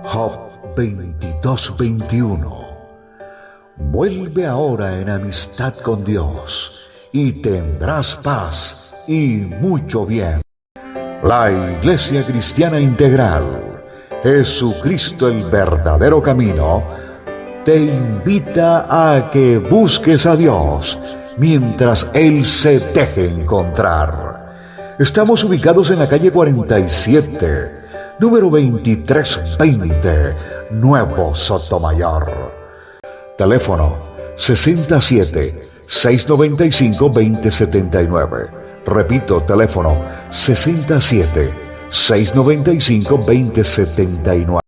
Job 22:21. Vuelve ahora en amistad con Dios y tendrás paz y mucho bien. La Iglesia Cristiana Integral, Jesucristo el verdadero camino, te invita a que busques a Dios mientras Él se deje encontrar. Estamos ubicados en la calle 47, número 2320, Nuevo Sotomayor. Teléfono 67-695-2079. Repito, teléfono 67-695-2079.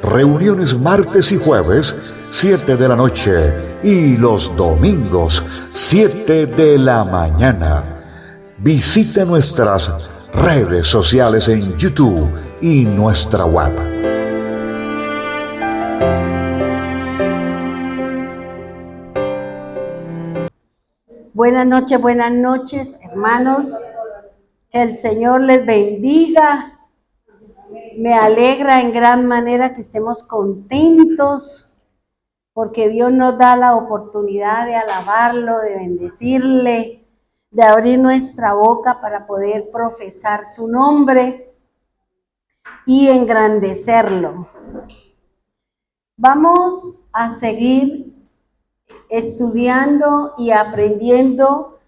Reuniones martes y jueves, 7 de la noche, y los domingos, 7 de la mañana. Visita nuestras redes sociales en YouTube y nuestra web. Buenas noches, hermanos. Que el Señor les bendiga. Me alegra en gran manera que estemos contentos porque Dios nos da la oportunidad de alabarlo, de bendecirle, de abrir nuestra boca para poder profesar su nombre y engrandecerlo. Vamos a seguir estudiando y aprendiendo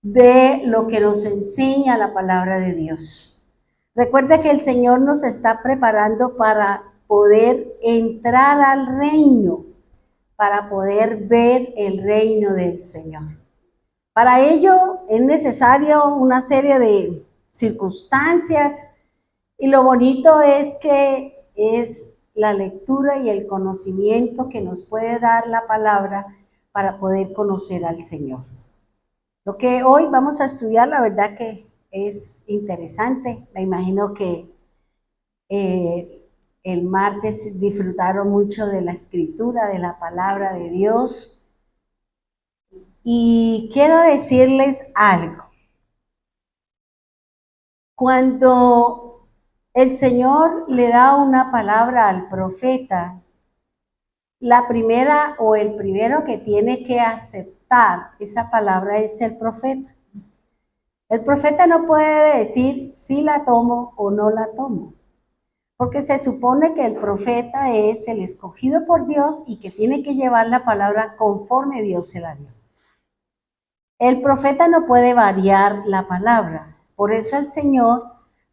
de lo que nos enseña la palabra de Dios. Recuerde que el Señor nos está preparando para poder entrar al reino, para poder ver el reino del Señor. Para ello es necesario una serie de circunstancias y lo bonito es que es la lectura y el conocimiento que nos puede dar la palabra para poder conocer al Señor. Lo que hoy vamos a estudiar, la verdad que es interesante. Me imagino que el martes disfrutaron mucho de la escritura, de la palabra de Dios. Y quiero decirles algo. Cuando el Señor le da una palabra al profeta, la primera o el primero que tiene que aceptar esa palabra es el profeta. El profeta no puede decir si la tomo o no la tomo, porque se supone que el profeta es el escogido por Dios y que tiene que llevar la palabra conforme Dios se la dio. El profeta no puede variar la palabra, por eso el Señor,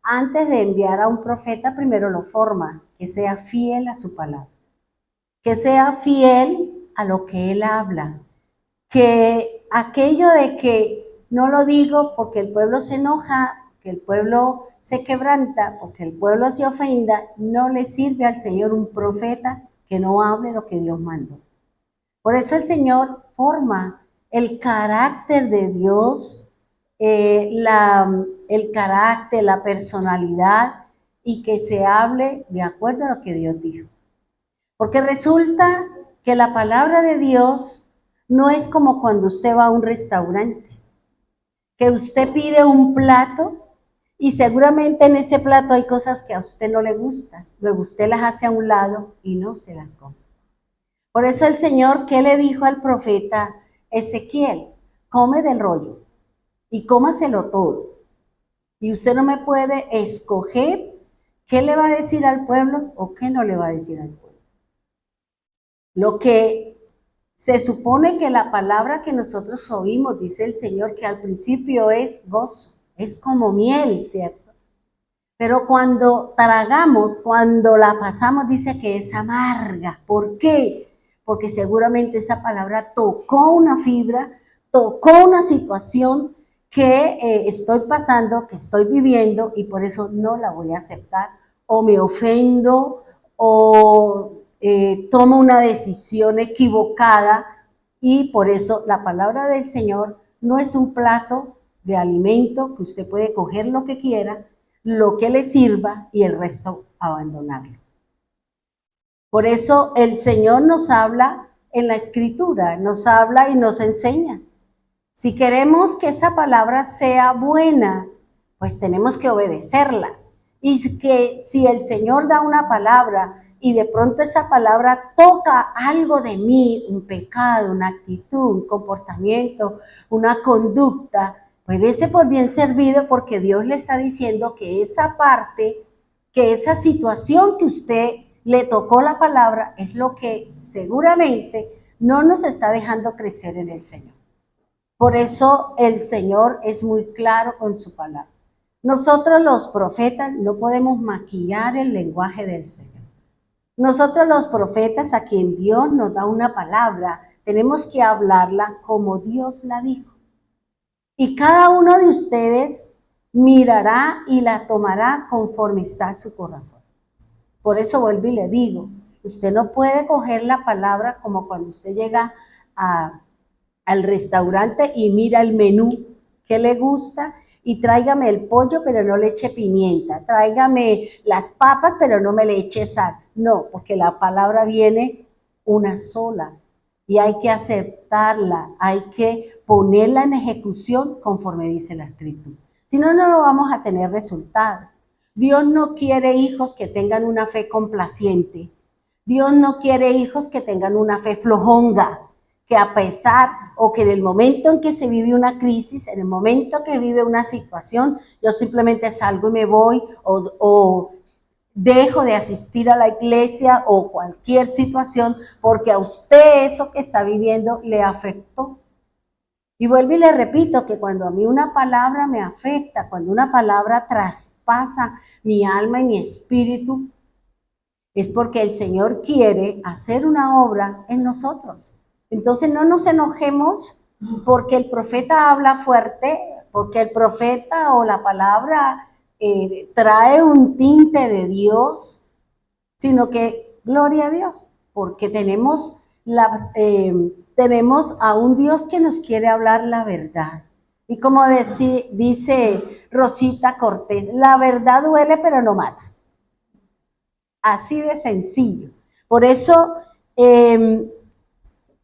antes de enviar a un profeta, primero lo forma, que sea fiel a su palabra, que sea fiel a lo que él habla, que aquello de que no lo digo porque el pueblo se enoja, que el pueblo se quebranta, porque el pueblo se ofenda, no le sirve al Señor un profeta que no hable lo que Dios mandó. Por eso el Señor forma el carácter de Dios, el carácter, la personalidad, y que se hable de acuerdo a lo que Dios dijo. Porque resulta que la palabra de Dios no es como cuando usted va a un restaurante, que usted pide un plato y seguramente en ese plato hay cosas que a usted no le gustan. Luego usted las hace a un lado y no se las come. Por eso el Señor, ¿qué le dijo al profeta Ezequiel? Come del rollo y cómaselo todo. Y usted no me puede escoger qué le va a decir al pueblo o qué no le va a decir al pueblo. Lo que se supone que la palabra que nosotros oímos, dice el Señor, que al principio es gozo, es como miel, ¿cierto? Pero cuando tragamos, cuando la pasamos, dice que es amarga. ¿Por qué? Porque seguramente esa palabra tocó una fibra, tocó una situación que estoy pasando, que estoy viviendo, y por eso no la voy a aceptar, o me ofendo, o tomo una decisión equivocada, y por eso la palabra del Señor no es un plato de alimento que usted puede coger lo que quiera, lo que le sirva y el resto abandonarlo. Por eso el Señor nos habla en la Escritura, nos habla y nos enseña. Si queremos que esa palabra sea buena, pues tenemos que obedecerla. Y que si el Señor da una palabra y de pronto esa palabra toca algo de mí, un pecado, una actitud, un comportamiento, una conducta, pues dése por bien servido porque Dios le está diciendo que esa parte, que esa situación que usted le tocó la palabra es lo que seguramente no nos está dejando crecer en el Señor. Por eso el Señor es muy claro con su palabra. Nosotros los profetas no podemos maquillar el lenguaje del Señor. Nosotros los profetas a quien Dios nos da una palabra, tenemos que hablarla como Dios la dijo. Y cada uno de ustedes mirará y la tomará conforme está su corazón. Por eso vuelvo y le digo, usted no puede coger la palabra como cuando usted llega al restaurante y mira el menú que le gusta y tráigame el pollo pero no le eche pimienta, tráigame las papas pero no me le eche sal. No, porque la palabra viene una sola y hay que aceptarla, hay que ponerla en ejecución conforme dice la Escritura. Si no, no vamos a tener resultados. Dios no quiere hijos que tengan una fe complaciente. Dios no quiere hijos que tengan una fe flojonga, que a pesar o que en el momento en que se vive una crisis, en el momento que vive una situación, yo simplemente salgo y me voy o dejo de asistir a la iglesia o cualquier situación porque a usted eso que está viviendo le afectó. Y vuelvo y le repito que cuando a mí una palabra me afecta, cuando una palabra traspasa mi alma y mi espíritu, es porque el Señor quiere hacer una obra en nosotros. Entonces no nos enojemos porque el profeta habla fuerte, porque el profeta o la palabra trae un tinte de Dios, sino que gloria a Dios, porque tenemos a un Dios que nos quiere hablar la verdad. Y como dice Rosita Cortés, la verdad duele pero no mata. Así de sencillo. Por eso,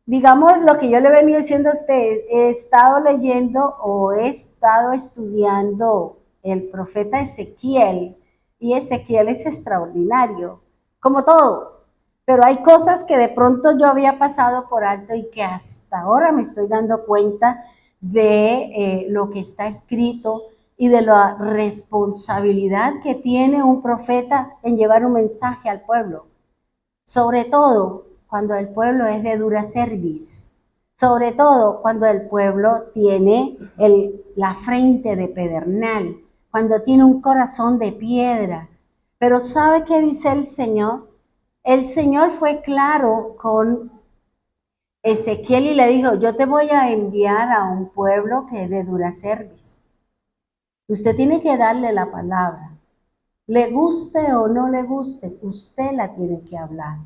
digamos lo que yo le he venido diciendo a usted, he estado leyendo o he estado estudiando el profeta Ezequiel, y Ezequiel es extraordinario, como todo, pero hay cosas que de pronto yo había pasado por alto y que hasta ahora me estoy dando cuenta de lo que está escrito y de la responsabilidad que tiene un profeta en llevar un mensaje al pueblo, sobre todo cuando el pueblo es de dura cerviz, sobre todo cuando el pueblo tiene la frente de pedernal, cuando tiene un corazón de piedra. Pero ¿sabe qué dice el Señor? El Señor fue claro con Ezequiel y le dijo, yo te voy a enviar a un pueblo que es de dura cerviz. Usted tiene que darle la palabra. Le guste o no le guste, usted la tiene que hablar.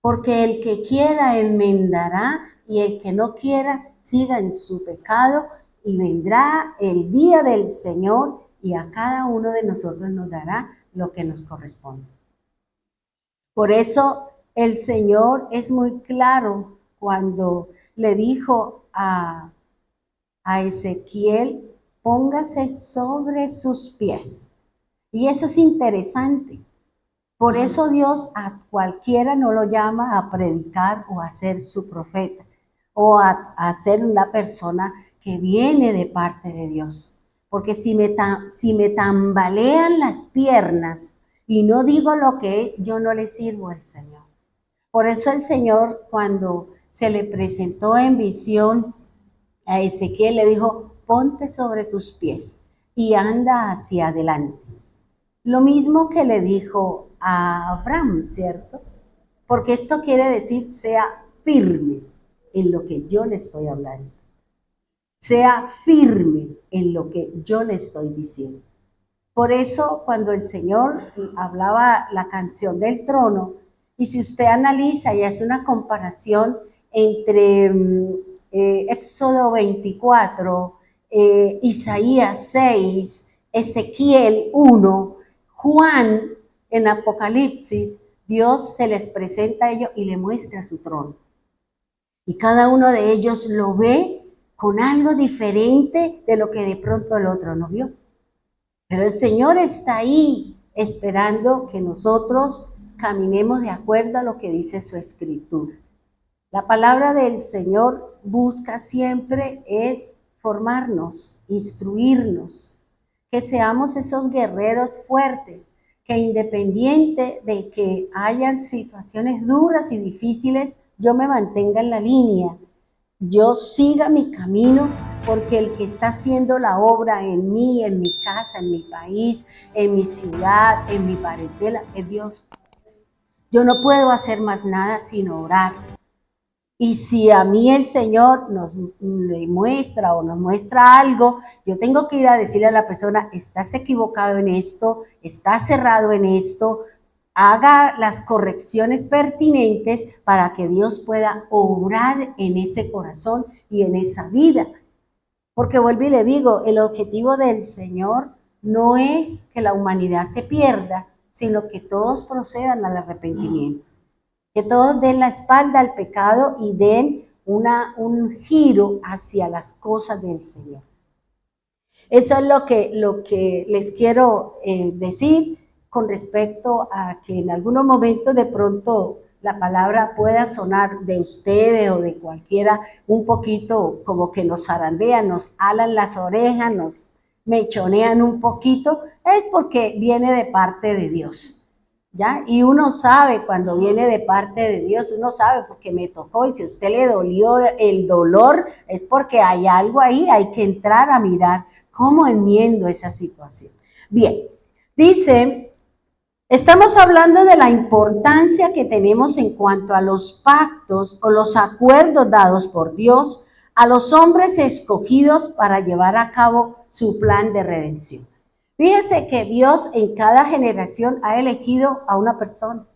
Porque el que quiera enmendará y el que no quiera siga en su pecado y vendrá el día del Señor y a cada uno de nosotros nos dará lo que nos corresponde. Por eso el Señor es muy claro cuando le dijo a Ezequiel, póngase sobre sus pies. Y eso es interesante. Por eso Dios a cualquiera no lo llama a predicar o a ser su profeta o a ser una persona que viene de parte de Dios. Porque si me tambalean las piernas y no digo lo que es, yo no le sirvo al Señor. Por eso el Señor, cuando se le presentó en visión a Ezequiel, le dijo, ponte sobre tus pies y anda hacia adelante. Lo mismo que le dijo a Abraham, ¿cierto? Porque esto quiere decir, sea firme en lo que yo le estoy hablando. Sea firme en lo que yo le estoy diciendo. Por eso, cuando el Señor hablaba la canción del trono, y si usted analiza y hace una comparación entre Éxodo 24, Isaías 6, Ezequiel 1, Juan en Apocalipsis, Dios se les presenta a ellos y le muestra su trono. Y cada uno de ellos lo ve con algo diferente de lo que de pronto el otro no vio. Pero el Señor está ahí esperando que nosotros caminemos de acuerdo a lo que dice su Escritura. La palabra del Señor busca siempre es formarnos, instruirnos, que seamos esos guerreros fuertes, que independiente de que hayan situaciones duras y difíciles, yo me mantenga en la línea, yo siga mi camino, porque el que está haciendo la obra en mí, en mi casa, en mi país, en mi ciudad, en mi parentela, es Dios. Yo no puedo hacer más nada sino orar. Y si a mí el Señor nos muestra o nos muestra algo, yo tengo que ir a decirle a la persona, estás equivocado en esto, estás cerrado en esto, haga las correcciones pertinentes para que Dios pueda obrar en ese corazón y en esa vida. Porque vuelvo y le digo, el objetivo del Señor no es que la humanidad se pierda, sino que todos procedan al arrepentimiento. Que todos den la espalda al pecado y den un giro hacia las cosas del Señor. Eso es lo que les quiero decir con respecto a que en algunos momentos de pronto la palabra pueda sonar de ustedes o de cualquiera un poquito como que nos zarandean, nos alan las orejas, nos mechonean un poquito, es porque viene de parte de Dios. ¿Ya? Y uno sabe cuando viene de parte de Dios, uno sabe porque me tocó, y si a usted le dolió el dolor, es porque hay algo ahí, hay que entrar a mirar cómo enmiendo esa situación. Bien, dice, estamos hablando de la importancia que tenemos en cuanto a los pactos o los acuerdos dados por Dios a los hombres escogidos para llevar a cabo su plan de redención. Fíjese que Dios en cada generación ha elegido a una persona,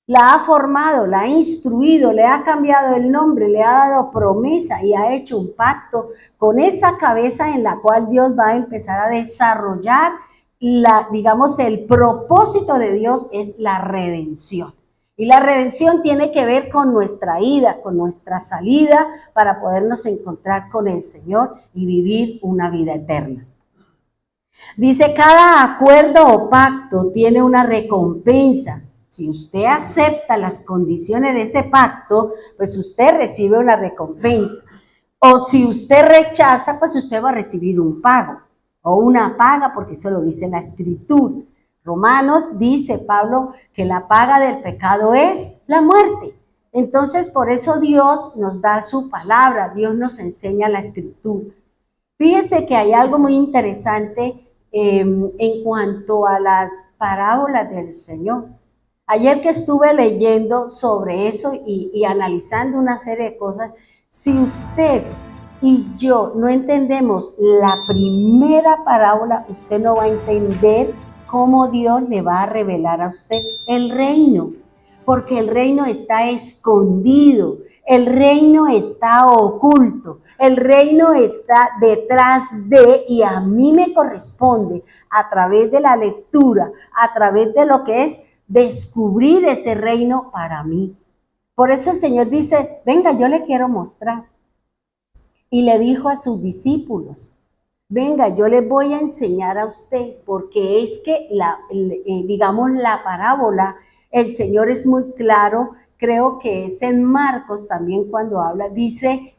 la ha formado, la ha instruido, le ha cambiado el nombre, le ha dado promesa y ha hecho un pacto con esa cabeza en la cual Dios va a empezar a desarrollar, digamos, el propósito de Dios es la redención. Y la redención tiene que ver con nuestra ida, con nuestra salida para podernos encontrar con el Señor y vivir una vida eterna. Dice, cada acuerdo o pacto tiene una recompensa. Si usted acepta las condiciones de ese pacto, pues usted recibe una recompensa. O si usted rechaza, pues usted va a recibir un pago o una paga, porque eso lo dice la Escritura. Romanos dice Pablo que la paga del pecado es la muerte. Entonces, por eso Dios nos da su palabra, Dios nos enseña la Escritura. Fíjese que hay algo muy interesante en cuanto a las parábolas del Señor. Ayer que estuve leyendo sobre eso y analizando una serie de cosas, si usted y yo no entendemos la primera parábola, usted no va a entender cómo Dios le va a revelar a usted el reino, porque el reino está escondido, el reino está oculto, el reino está detrás de, y a mí me corresponde a través de la lectura, a través de lo que es descubrir ese reino para mí. Por eso el Señor dice, venga, yo le quiero mostrar. Y le dijo a sus discípulos, venga, yo les voy a enseñar a usted, porque es que digamos la parábola, el Señor es muy claro, creo que es en Marcos también cuando habla, dice,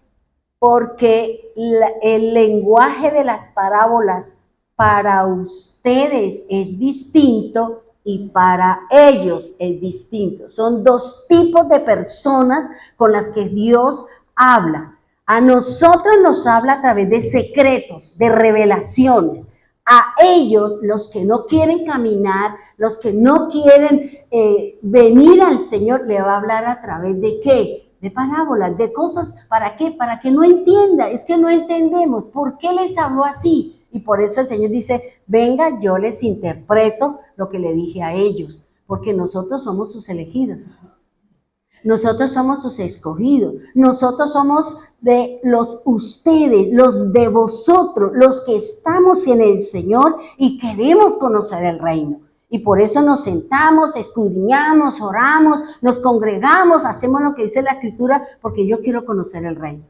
porque el lenguaje de las parábolas para ustedes es distinto y para ellos es distinto. Son dos tipos de personas con las que Dios habla. A nosotros nos habla a través de secretos, de revelaciones. A ellos, los que no quieren caminar, los que no quieren venir al Señor, le va a hablar a través de ¿qué? De parábolas, de cosas, ¿para qué? Para que no entienda, es que no entendemos. ¿Por qué les habló así? Y por eso el Señor dice, venga, yo les interpreto lo que le dije a ellos, porque nosotros somos sus elegidos. Nosotros somos sus escogidos. Nosotros somos de los ustedes, los de vosotros, los que estamos en el Señor y queremos conocer el reino. Y por eso nos sentamos, escudriñamos, oramos, nos congregamos, hacemos lo que dice la Escritura, porque yo quiero conocer el reino,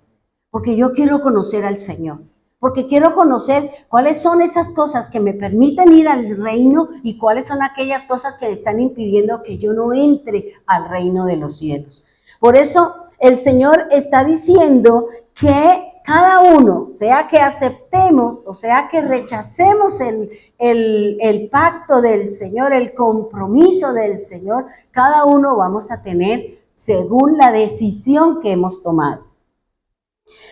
porque yo quiero conocer al Señor, porque quiero conocer cuáles son esas cosas que me permiten ir al reino y cuáles son aquellas cosas que están impidiendo que yo no entre al reino de los cielos. Por eso el Señor está diciendo que cada uno, sea que aceptemos o sea que rechacemos el pacto del Señor, el compromiso del Señor, cada uno vamos a tener según la decisión que hemos tomado.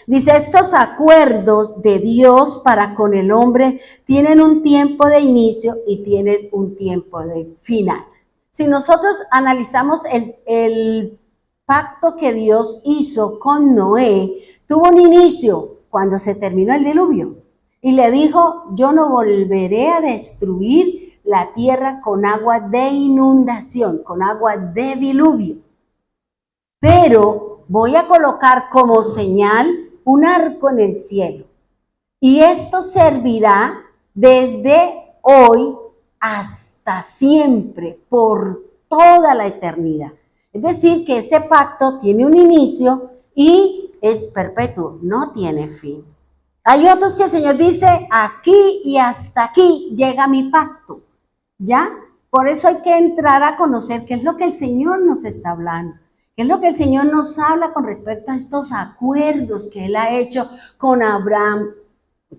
Dice, estos acuerdos de Dios para con el hombre tienen un tiempo de inicio y tienen un tiempo de final. Si nosotros analizamos el pacto que Dios hizo con Noé, tuvo un inicio cuando se terminó el diluvio. Y le dijo, yo no volveré a destruir la tierra con agua de inundación, con agua de diluvio. Pero voy a colocar como señal un arco en el cielo. Y esto servirá desde hoy hasta siempre, por toda la eternidad. Es decir, que ese pacto tiene un inicio y es perpetuo, no tiene fin. Hay otros que el Señor dice, aquí y hasta aquí llega mi pacto, ¿ya? Por eso hay que entrar a conocer qué es lo que el Señor nos está hablando. ¿Qué es lo que el Señor nos habla con respecto a estos acuerdos que Él ha hecho con Abraham,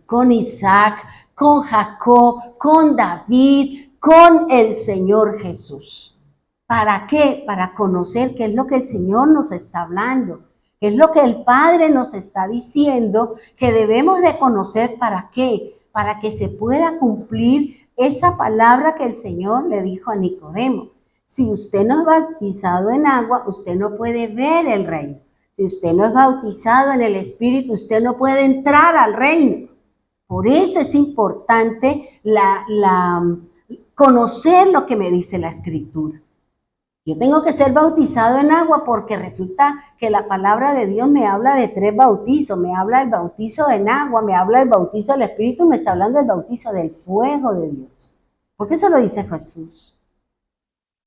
con Isaac, con Jacob, con David, con el Señor Jesús? ¿Para qué? Para conocer qué es lo que el Señor nos está hablando, qué es lo que el Padre nos está diciendo que debemos de conocer. ¿Para qué? Para que se pueda cumplir esa palabra que el Señor le dijo a Nicodemo. Si usted no es bautizado en agua, usted no puede ver el reino. Si usted no es bautizado en el Espíritu, usted no puede entrar al reino. Por eso es importante conocer lo que me dice la Escritura. Yo tengo que ser bautizado en agua porque resulta que la palabra de Dios me habla de 3 bautizos. Me habla del bautizo en agua, me habla del bautizo del Espíritu, me está hablando del bautizo del fuego de Dios. Porque eso lo dice Jesús.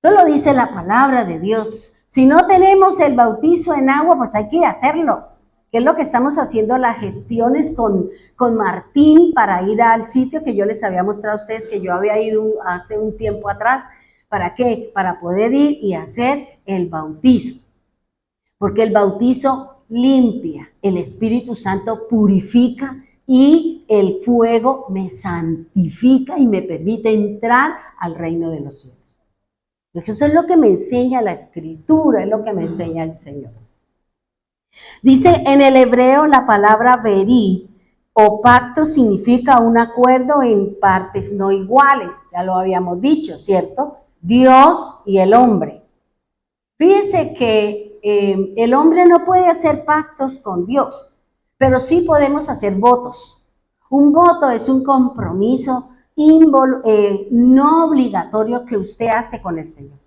Eso lo dice la palabra de Dios. Si no tenemos el bautizo en agua, pues hay que hacerlo. Que es lo que estamos haciendo las gestiones con Martín para ir al sitio que yo les había mostrado a ustedes que yo había ido hace un tiempo atrás. ¿Para qué? Para poder ir y hacer el bautizo. Porque el bautizo limpia, el Espíritu Santo purifica y el fuego me santifica y me permite entrar al reino de los cielos. Eso es lo que me enseña la Escritura, es lo que me enseña el Señor. Dice en el hebreo la palabra berí o pacto significa un acuerdo en partes no iguales, ya lo habíamos dicho, ¿cierto? Dios y el hombre. Fíjense que el hombre no puede hacer pactos con Dios, pero sí podemos hacer votos. Un voto es un compromiso no obligatorio que usted hace con el Señor.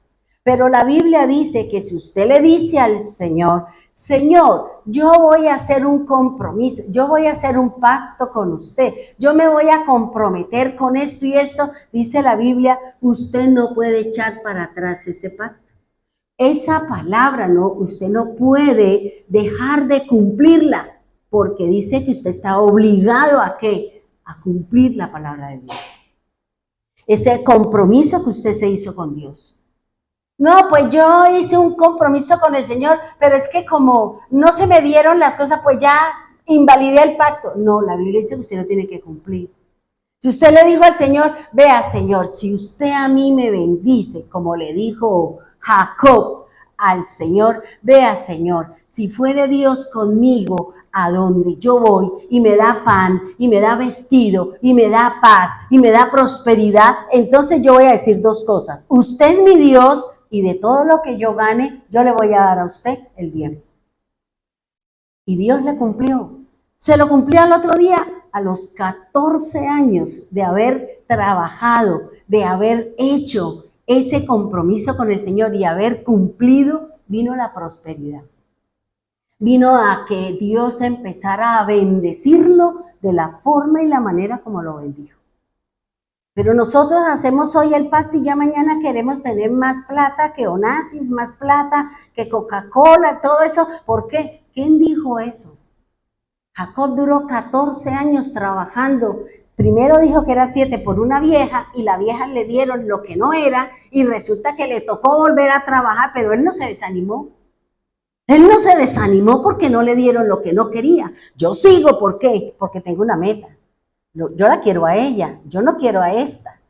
Pero la Biblia dice que si usted le dice al Señor, Señor, yo voy a hacer un compromiso, yo voy a hacer un pacto con usted, yo me voy a comprometer con esto y esto, dice la Biblia, usted no puede echar para atrás ese pacto. Esa palabra, no, usted no puede dejar de cumplirla, porque dice que usted está obligado a ¿qué? A cumplir la palabra de Dios. Ese compromiso que usted se hizo con Dios. No, pues yo hice un compromiso con el Señor, pero es que como no se me dieron las cosas, pues ya invalidé el pacto. No, la Biblia dice que usted lo tiene que cumplir. Si usted le dijo al Señor, vea Señor, si usted a mí me bendice, como le dijo Jacob al Señor, vea Señor, si fuere Dios conmigo a donde yo voy y me da pan y me da vestido y me da paz y me da prosperidad, entonces yo voy a decir 2 cosas. Usted es mi Dios y de todo lo que yo gane, yo le voy a dar a usted el diezmo. Y Dios le cumplió. Se lo cumplió al otro día, a los 14 años de haber trabajado, de haber hecho ese compromiso con el Señor y haber cumplido, vino la prosperidad. Vino a que Dios empezara a bendecirlo de la forma y la manera como lo bendijo. Pero nosotros hacemos hoy el pacto y ya mañana queremos tener más plata que Onassis, más plata que Coca-Cola, todo eso. ¿Por qué? ¿Quién dijo eso? Jacob duró 14 años trabajando. Primero dijo que era 7 por una vieja y la vieja le dieron lo que no era y resulta que le tocó volver a trabajar, pero él no se desanimó. Él no se desanimó porque no le dieron lo que no quería. Yo sigo, ¿por qué? Porque tengo una meta. Yo la quiero a ella, yo no quiero a esta,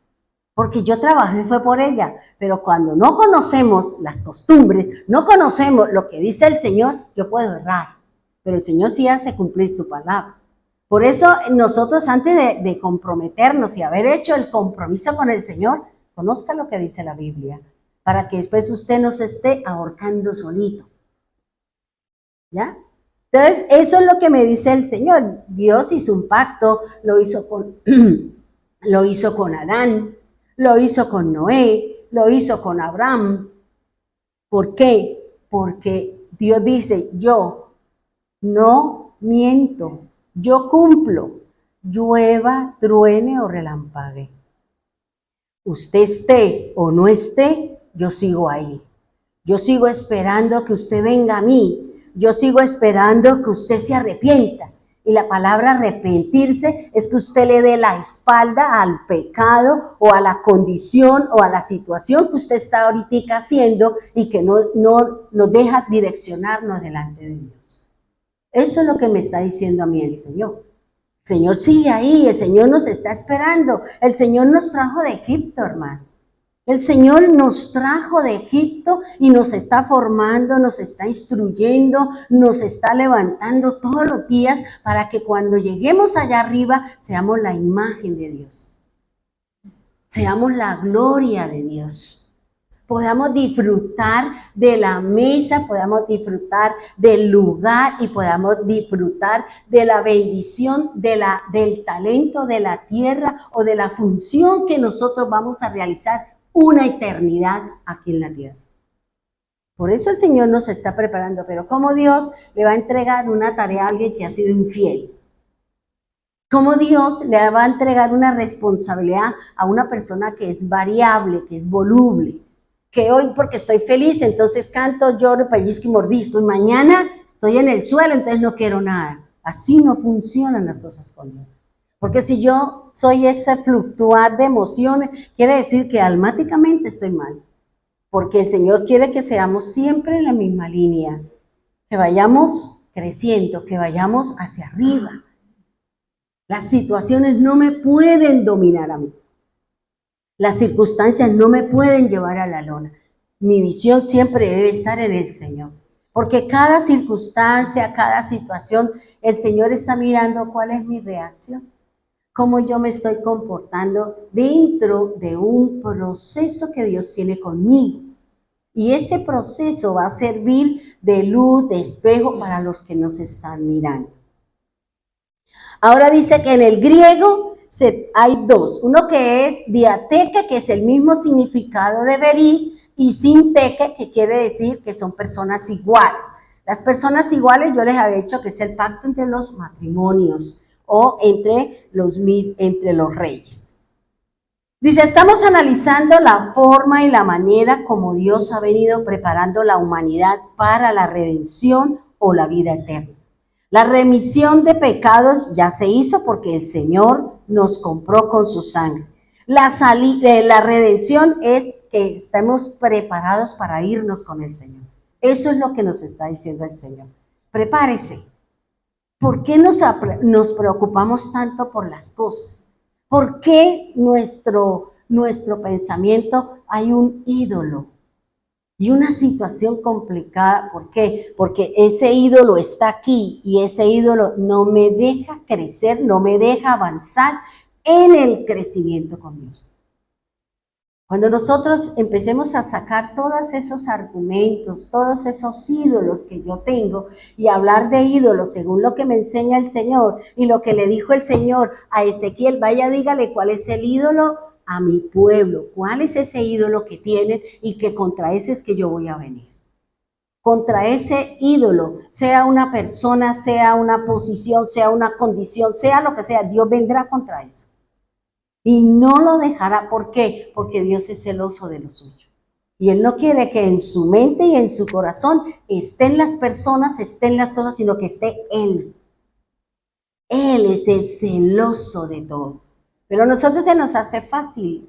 porque yo trabajé fue por ella. Pero cuando no conocemos las costumbres, no conocemos lo que dice el Señor, yo puedo errar. Pero el Señor sí hace cumplir su palabra. Por eso nosotros antes de comprometernos y haber hecho el compromiso con el Señor, conozca lo que dice la Biblia, para que después usted no se esté ahorcando solito. ¿Ya? Entonces, eso es lo que me dice el Señor. Dios hizo un pacto, lo hizo con Adán, lo hizo con Noé, lo hizo con Abraham. ¿Por qué? Porque Dios dice, yo no miento, yo cumplo, llueva, truene o relampague. Usted esté o no esté, yo sigo ahí. Yo sigo esperando que usted venga a mí. Yo sigo esperando que usted se arrepienta. Y la palabra arrepentirse es que usted le dé la espalda al pecado o a la condición o a la situación que usted está ahorita haciendo y que no nos deja direccionarnos delante de Dios. Eso es lo que me está diciendo a mí el Señor. El Señor sigue ahí, el Señor nos está esperando. El Señor nos trajo de Egipto, hermano. El Señor nos trajo de Egipto y nos está formando, nos está instruyendo, nos está levantando todos los días para que cuando lleguemos allá arriba seamos la imagen de Dios. Seamos la gloria de Dios. Podamos disfrutar de la mesa, podamos disfrutar del lugar y podamos disfrutar de la bendición, del talento de la tierra o de la función que nosotros vamos a realizar una eternidad aquí en la tierra. Por eso el Señor nos está preparando, pero ¿cómo Dios le va a entregar una tarea a alguien que ha sido infiel? ¿Cómo Dios le va a entregar una responsabilidad a una persona que es variable, que es voluble? Que hoy porque estoy feliz, entonces canto, lloro, pellizco y mordisco, y mañana estoy en el suelo, entonces no quiero nada. Así no funcionan las cosas con Dios. Porque si yo soy ese fluctuar de emociones, quiere decir que almáticamente estoy mal. Porque el Señor quiere que seamos siempre en la misma línea, que vayamos creciendo, que vayamos hacia arriba. Las situaciones no me pueden dominar a mí. Las circunstancias no me pueden llevar a la lona. Mi visión siempre debe estar en el Señor. Porque cada circunstancia, cada situación, el Señor está mirando cuál es mi reacción. Cómo yo me estoy comportando dentro de un proceso que Dios tiene conmigo. Y ese proceso va a servir de luz, de espejo para los que nos están mirando. Ahora dice que en el griego hay dos. Uno que es diateque, que es el mismo significado de verí, y sinteque, que quiere decir que son personas iguales. Las personas iguales yo les había dicho que es el pacto entre los matrimonios o entre los reyes. Dice, estamos analizando la forma y la manera como Dios ha venido preparando la humanidad para la redención o la vida eterna. La remisión de pecados ya se hizo porque el Señor nos compró con su sangre. La redención es que estemos preparados para irnos con el Señor. Eso es lo que nos está diciendo el Señor. Prepárese. ¿Por qué nos preocupamos tanto por las cosas? ¿Por qué nuestro pensamiento hay un ídolo y una situación complicada? ¿Por qué? Porque ese ídolo está aquí y ese ídolo no me deja crecer, no me deja avanzar en el crecimiento con Dios. Cuando nosotros empecemos a sacar todos esos argumentos, todos esos ídolos que yo tengo y hablar de ídolos según lo que me enseña el Señor y lo que le dijo el Señor a Ezequiel, vaya dígale cuál es el ídolo a mi pueblo, cuál es ese ídolo que tienen y que contra ese es que yo voy a venir. contra ese ídolo, sea una persona, sea una posición, sea una condición, sea lo que sea, Dios vendrá contra eso. Y no lo dejará. ¿Por qué? Porque Dios es celoso de lo suyo. Y Él no quiere que en su mente y en su corazón estén las personas, estén las cosas, sino que esté Él. Él es el celoso de todo. Pero a nosotros se nos hace fácil.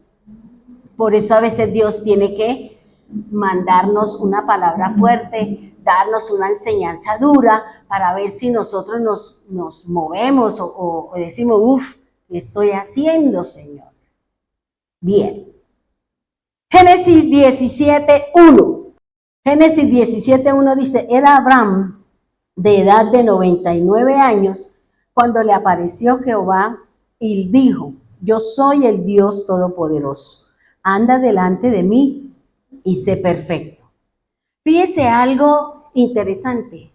Por eso a veces Dios tiene que mandarnos una palabra fuerte, darnos una enseñanza dura para ver si nosotros nos movemos o decimos, uff, ¿qué estoy haciendo, Señor? Bien. Génesis 17:1. Génesis 17:1 dice, era Abraham de edad de 99 años cuando le apareció Jehová y dijo, yo soy el Dios Todopoderoso, anda delante de mí y sé perfecto. Fíjese algo interesante,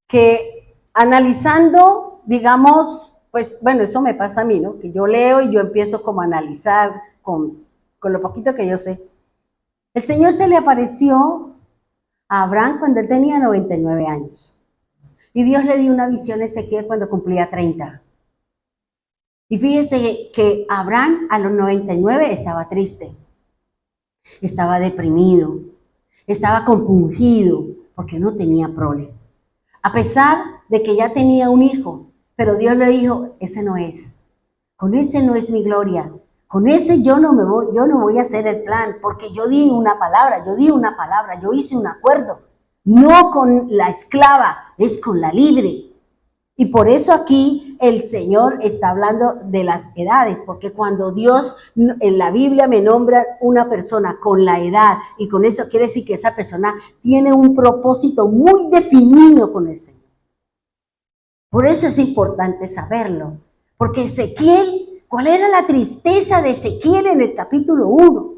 que analizando, digamos, pues bueno, eso me pasa a mí, ¿no? Que yo leo y yo empiezo como a analizar con lo poquito que yo sé. El Señor se le apareció a Abraham cuando él tenía 99 años. Y Dios le dio una visión a Ezequiel cuando cumplía 30. Y fíjese que Abraham a los 99 estaba triste, estaba deprimido, estaba compungido porque no tenía prole. A pesar de que ya tenía un hijo, pero Dios le dijo, ese no es, con ese no es mi gloria, con ese yo no voy a hacer el plan, porque yo di una palabra, yo hice un acuerdo, no con la esclava, es con la libre. Y por eso aquí el Señor está hablando de las edades, porque cuando Dios en la Biblia me nombra una persona con la edad, y con eso quiere decir que esa persona tiene un propósito muy definido con el Señor. Por eso es importante saberlo, porque Ezequiel, ¿cuál era la tristeza de Ezequiel en el capítulo 1?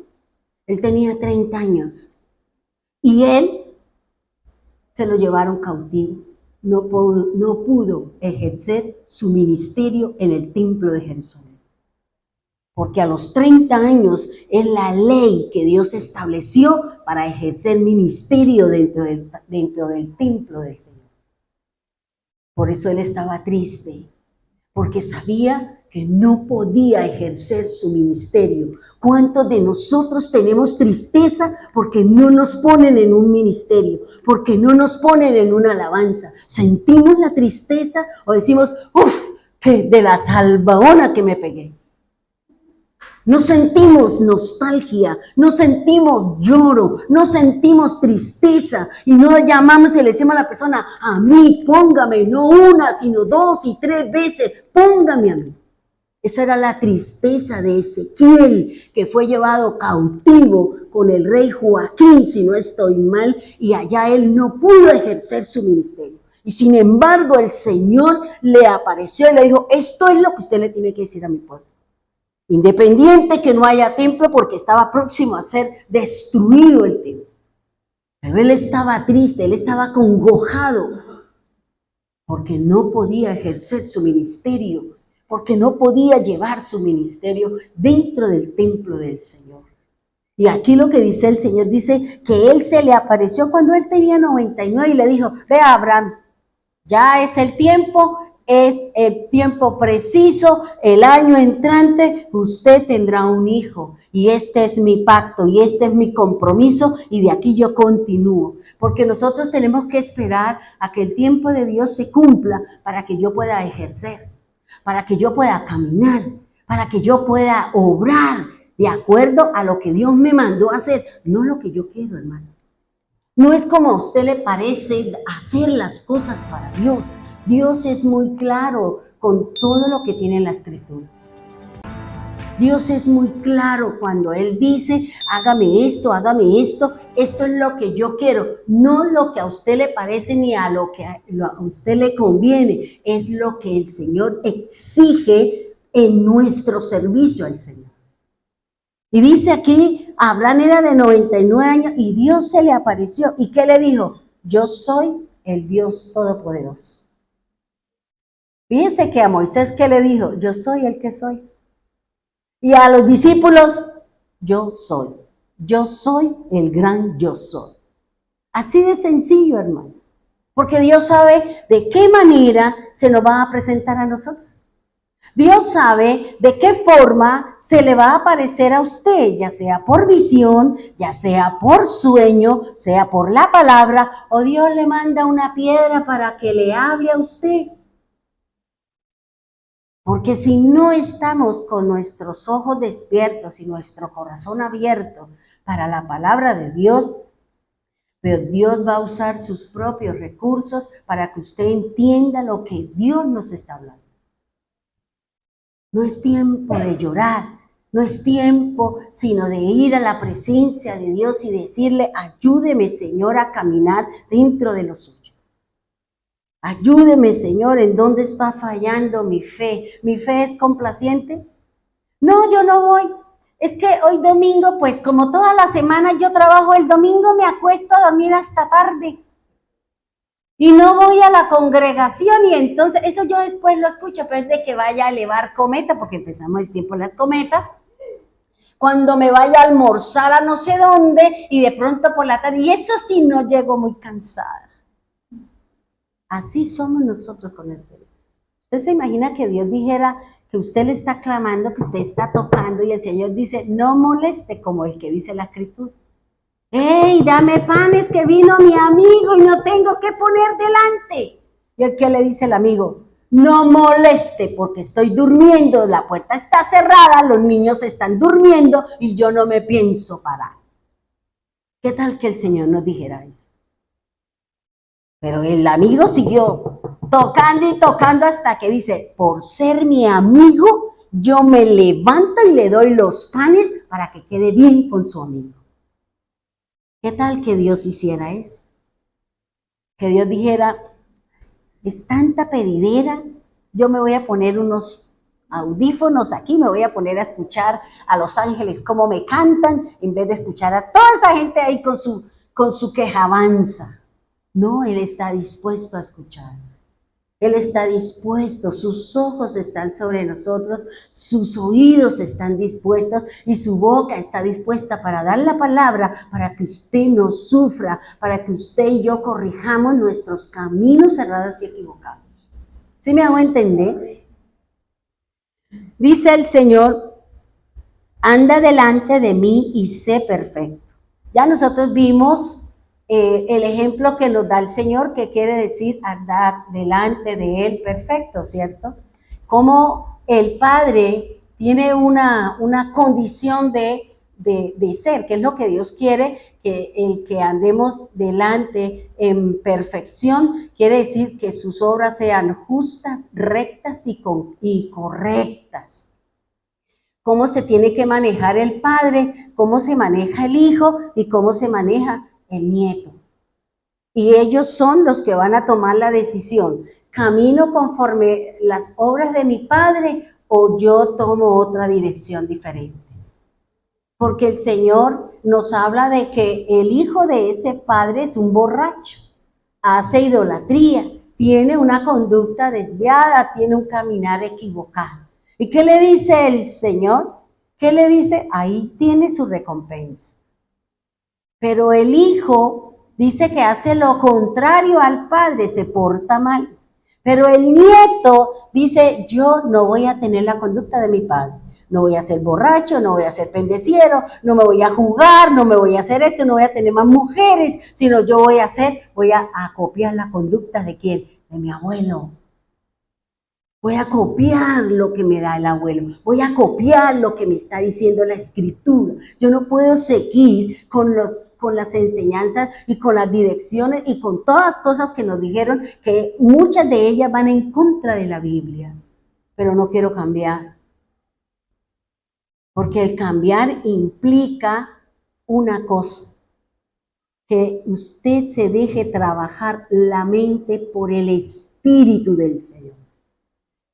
Él tenía 30 años y él se lo llevaron cautivo. No pudo ejercer su ministerio en el templo de Jerusalén. Porque a los 30 años es la ley que Dios estableció para ejercer ministerio dentro del templo del Señor. Por eso él estaba triste, porque sabía que no podía ejercer su ministerio. ¿Cuántos de nosotros tenemos tristeza porque no nos ponen en un ministerio, porque no nos ponen en una alabanza? ¿Sentimos la tristeza o decimos, uff, que de la salvaona que me pegué? No sentimos nostalgia, no sentimos lloro, no sentimos tristeza y no llamamos y le decimos a la persona, a mí, póngame, no una, sino 2 y 3 veces, póngame a mí. Esa era la tristeza de Ezequiel, que fue llevado cautivo con el rey Joaquín, si no estoy mal, y allá él no pudo ejercer su ministerio. Y sin embargo el Señor le apareció y le dijo, esto es lo que usted le tiene que decir a mi pueblo. Independiente que no haya templo porque estaba próximo a ser destruido el templo. Pero él estaba triste, él estaba acongojado porque no podía ejercer su ministerio, porque no podía llevar su ministerio dentro del templo del Señor. Y aquí lo que dice el Señor, dice que él se le apareció cuando él tenía 99 y le dijo, ve a Abraham, ya es el tiempo preciso, el año entrante, usted tendrá un hijo y este es mi pacto y este es mi compromiso y de aquí yo continúo. Porque nosotros tenemos que esperar a que el tiempo de Dios se cumpla para que yo pueda ejercer, para que yo pueda caminar, para que yo pueda obrar de acuerdo a lo que Dios me mandó a hacer, no lo que yo quiero, hermano. No es como a usted le parece hacer las cosas para Dios. Dios es muy claro con todo lo que tiene en la Escritura. Dios es muy claro cuando Él dice, hágame esto, esto es lo que yo quiero, no lo que a usted le parece ni a lo que a usted le conviene, es lo que el Señor exige en nuestro servicio al Señor. Y dice aquí, Abraham era de 99 años y Dios se le apareció. ¿Y qué le dijo? Yo soy el Dios Todopoderoso. Fíjense que a Moisés, ¿qué le dijo? Yo soy el que soy. Y a los discípulos, yo soy el gran yo soy. Así de sencillo, hermano. Porque Dios sabe de qué manera se nos va a presentar a nosotros. Dios sabe de qué forma se le va a aparecer a usted, ya sea por visión, ya sea por sueño, sea por la palabra, o Dios le manda una piedra para que le hable a usted. Porque si no estamos con nuestros ojos despiertos y nuestro corazón abierto para la palabra de Dios, pero Dios va a usar sus propios recursos para que usted entienda lo que Dios nos está hablando. No es tiempo de llorar, no es tiempo sino de ir a la presencia de Dios y decirle, ayúdeme, Señor, a caminar dentro de lo suyo. Ayúdeme, Señor, ¿en dónde está fallando mi fe? ¿Mi fe es complaciente? No, yo no voy. Es que hoy domingo, pues como toda la semana yo trabajo el domingo, me acuesto a dormir hasta tarde. Y no voy a la congregación y entonces, eso yo después lo escucho, pues de que vaya a elevar cometa, porque empezamos el tiempo de las cometas. Cuando me vaya a almorzar a no sé dónde y de pronto por la tarde, y eso sí no llego muy cansada. Así somos nosotros con el Señor. ¿Usted se imagina que Dios dijera que usted le está clamando, que usted está tocando y el Señor dice, no moleste, como el que dice la Escritura? ¡Ey, dame panes que vino mi amigo y no tengo que poner delante! Y el que le dice el amigo, no moleste porque estoy durmiendo, la puerta está cerrada, los niños están durmiendo y yo no me pienso parar. ¿Qué tal que el Señor nos dijera eso? Pero el amigo siguió tocando y tocando hasta que dice, por ser mi amigo, yo me levanto y le doy los panes para que quede bien con su amigo. ¿Qué tal que Dios hiciera eso? Que Dios dijera, es tanta pedidera, yo me voy a poner unos audífonos aquí, me voy a poner a escuchar a los ángeles cómo me cantan, en vez de escuchar a toda esa gente ahí con su quejabanza. No, Él está dispuesto a escuchar. Él está dispuesto, sus ojos están sobre nosotros, sus oídos están dispuestos y su boca está dispuesta para dar la palabra, para que usted no sufra, para que usted y yo corrijamos nuestros caminos errados y equivocados. ¿Sí me hago entender? Dice el Señor, anda delante de mí y sé perfecto. Ya nosotros vimos el ejemplo que nos da el Señor, que quiere decir andar delante de Él perfecto, ¿cierto? Como el Padre tiene una condición de ser, que es lo que Dios quiere, que el que andemos delante en perfección, quiere decir que sus obras sean justas, rectas y correctas. Cómo se tiene que manejar el Padre, cómo se maneja el Hijo y cómo se maneja el nieto. Y ellos son los que van a tomar la decisión. ¿Camino conforme las obras de mi Padre o yo tomo otra dirección diferente? Porque el Señor nos habla de que el hijo de ese padre es un borracho, hace idolatría, tiene una conducta desviada, tiene un caminar equivocado. ¿Y qué le dice el Señor? ¿Qué le dice? Ahí tiene su recompensa. Pero el hijo dice que hace lo contrario al padre, se porta mal. Pero el nieto dice, yo no voy a tener la conducta de mi padre. No voy a ser borracho, no voy a ser pendeciero, no me voy a jugar, no me voy a hacer esto, no voy a tener más mujeres, sino yo voy a copiar la conducta de ¿quién? De mi abuelo. Voy a copiar lo que me da el abuelo, voy a copiar lo que me está diciendo la Escritura. Yo no puedo seguir con las enseñanzas y con las direcciones y con todas las cosas que nos dijeron, que muchas de ellas van en contra de la Biblia, pero no quiero cambiar. Porque el cambiar implica una cosa, que usted se deje trabajar la mente por el Espíritu del Señor.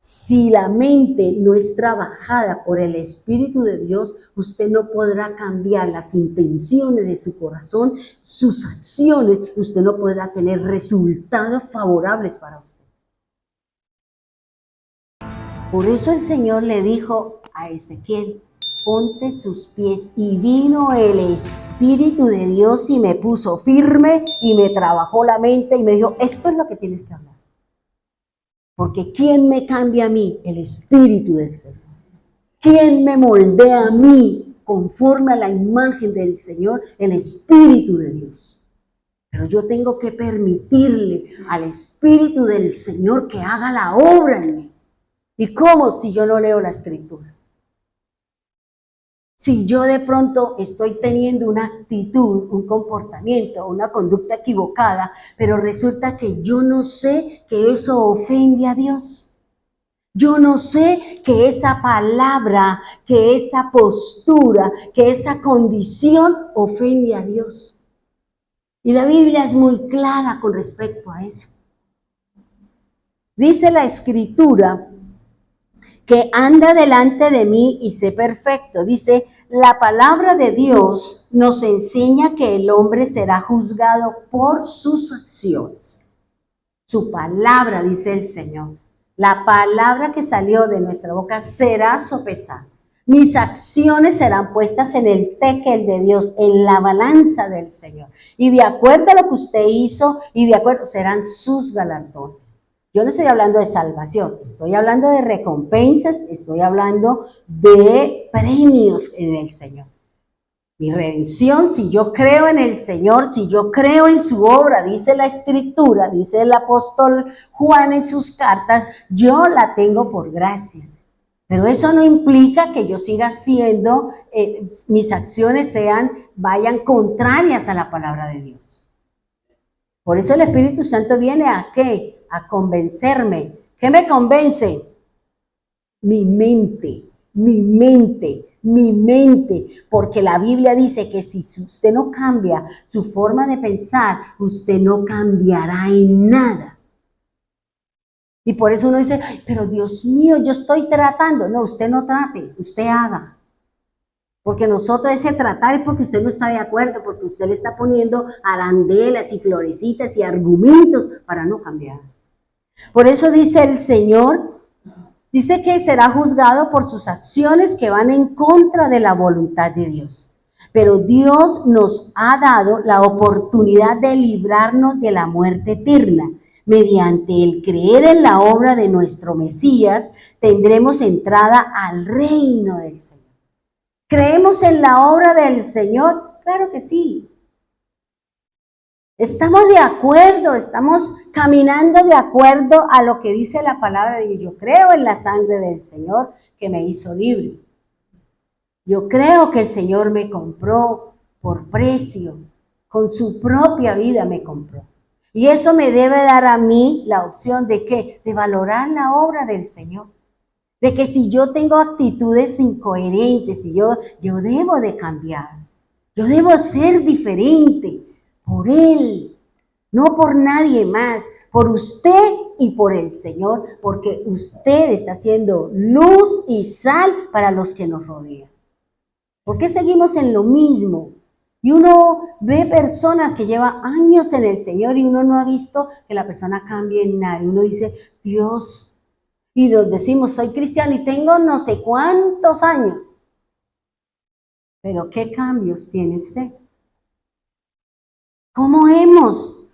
Si la mente no es trabajada por el Espíritu de Dios, usted no podrá cambiar las intenciones de su corazón, sus acciones, usted no podrá tener resultados favorables para usted. Por eso el Señor le dijo a Ezequiel, ponte sus pies. Y vino el Espíritu de Dios y me puso firme y me trabajó la mente y me dijo, esto es lo que tienes que hablar. Porque ¿quién me cambia a mí? El Espíritu del Señor. ¿Quién me moldea a mí conforme a la imagen del Señor? El Espíritu de Dios. Pero yo tengo que permitirle al Espíritu del Señor que haga la obra en mí. ¿Y cómo si yo no leo la Escritura? Si yo de pronto estoy teniendo una actitud, un comportamiento, una conducta equivocada, pero resulta que yo no sé que eso ofende a Dios. Yo no sé que esa palabra, que esa postura, que esa condición ofende a Dios. Y la Biblia es muy clara con respecto a eso. Dice la Escritura que anda delante de mí y sé perfecto. Dice, la palabra de Dios nos enseña que el hombre será juzgado por sus acciones. Su palabra, dice el Señor. La palabra que salió de nuestra boca será sopesada. Mis acciones serán puestas en el tekel de Dios, en la balanza del Señor. Y de acuerdo a lo que usted hizo, y de acuerdo, serán sus galardones. Yo no estoy hablando de salvación, estoy hablando de recompensas, estoy hablando de premios en el Señor. Mi redención, si yo creo en el Señor, si yo creo en su obra, dice la Escritura, dice el apóstol Juan en sus cartas, yo la tengo por gracia. Pero eso no implica que yo siga haciendo, mis acciones vayan contrarias a la palabra de Dios. Por eso el Espíritu Santo viene ¿a qué? A convencerme. ¿Qué me convence? Mi mente, mi mente. Mi mente, porque la Biblia dice que si usted no cambia su forma de pensar, usted no cambiará en nada. Y por eso uno dice, ay, pero Dios mío, yo estoy tratando. No, usted no trate, usted haga. Porque nosotros ese tratar es porque usted no está de acuerdo, porque usted le está poniendo arandelas y florecitas y argumentos para no cambiar. Por eso dice el Señor, dice que será juzgado por sus acciones que van en contra de la voluntad de Dios. Pero Dios nos ha dado la oportunidad de librarnos de la muerte eterna. Mediante el creer en la obra de nuestro Mesías, tendremos entrada al reino del Señor. ¿Creemos en la obra del Señor? Claro que sí. Estamos de acuerdo, estamos caminando de acuerdo a lo que dice la palabra de Dios. Yo creo en la sangre del Señor que me hizo libre. Yo creo que el Señor me compró por precio, con su propia vida me compró. Y eso me debe dar a mí la opción de ¿qué? De valorar la obra del Señor. De que si yo tengo actitudes incoherentes, si yo debo de cambiar, yo debo ser diferente por Él, no por nadie más, por usted y por el Señor, porque usted está siendo luz y sal para los que nos rodean. ¿Por qué seguimos en lo mismo? Y uno ve personas que llevan años en el Señor y uno no ha visto que la persona cambie en nada. Y uno dice, Dios, y nos decimos, soy cristiano y tengo no sé cuántos años. Pero ¿qué cambios tiene usted? ¿Cómo hemos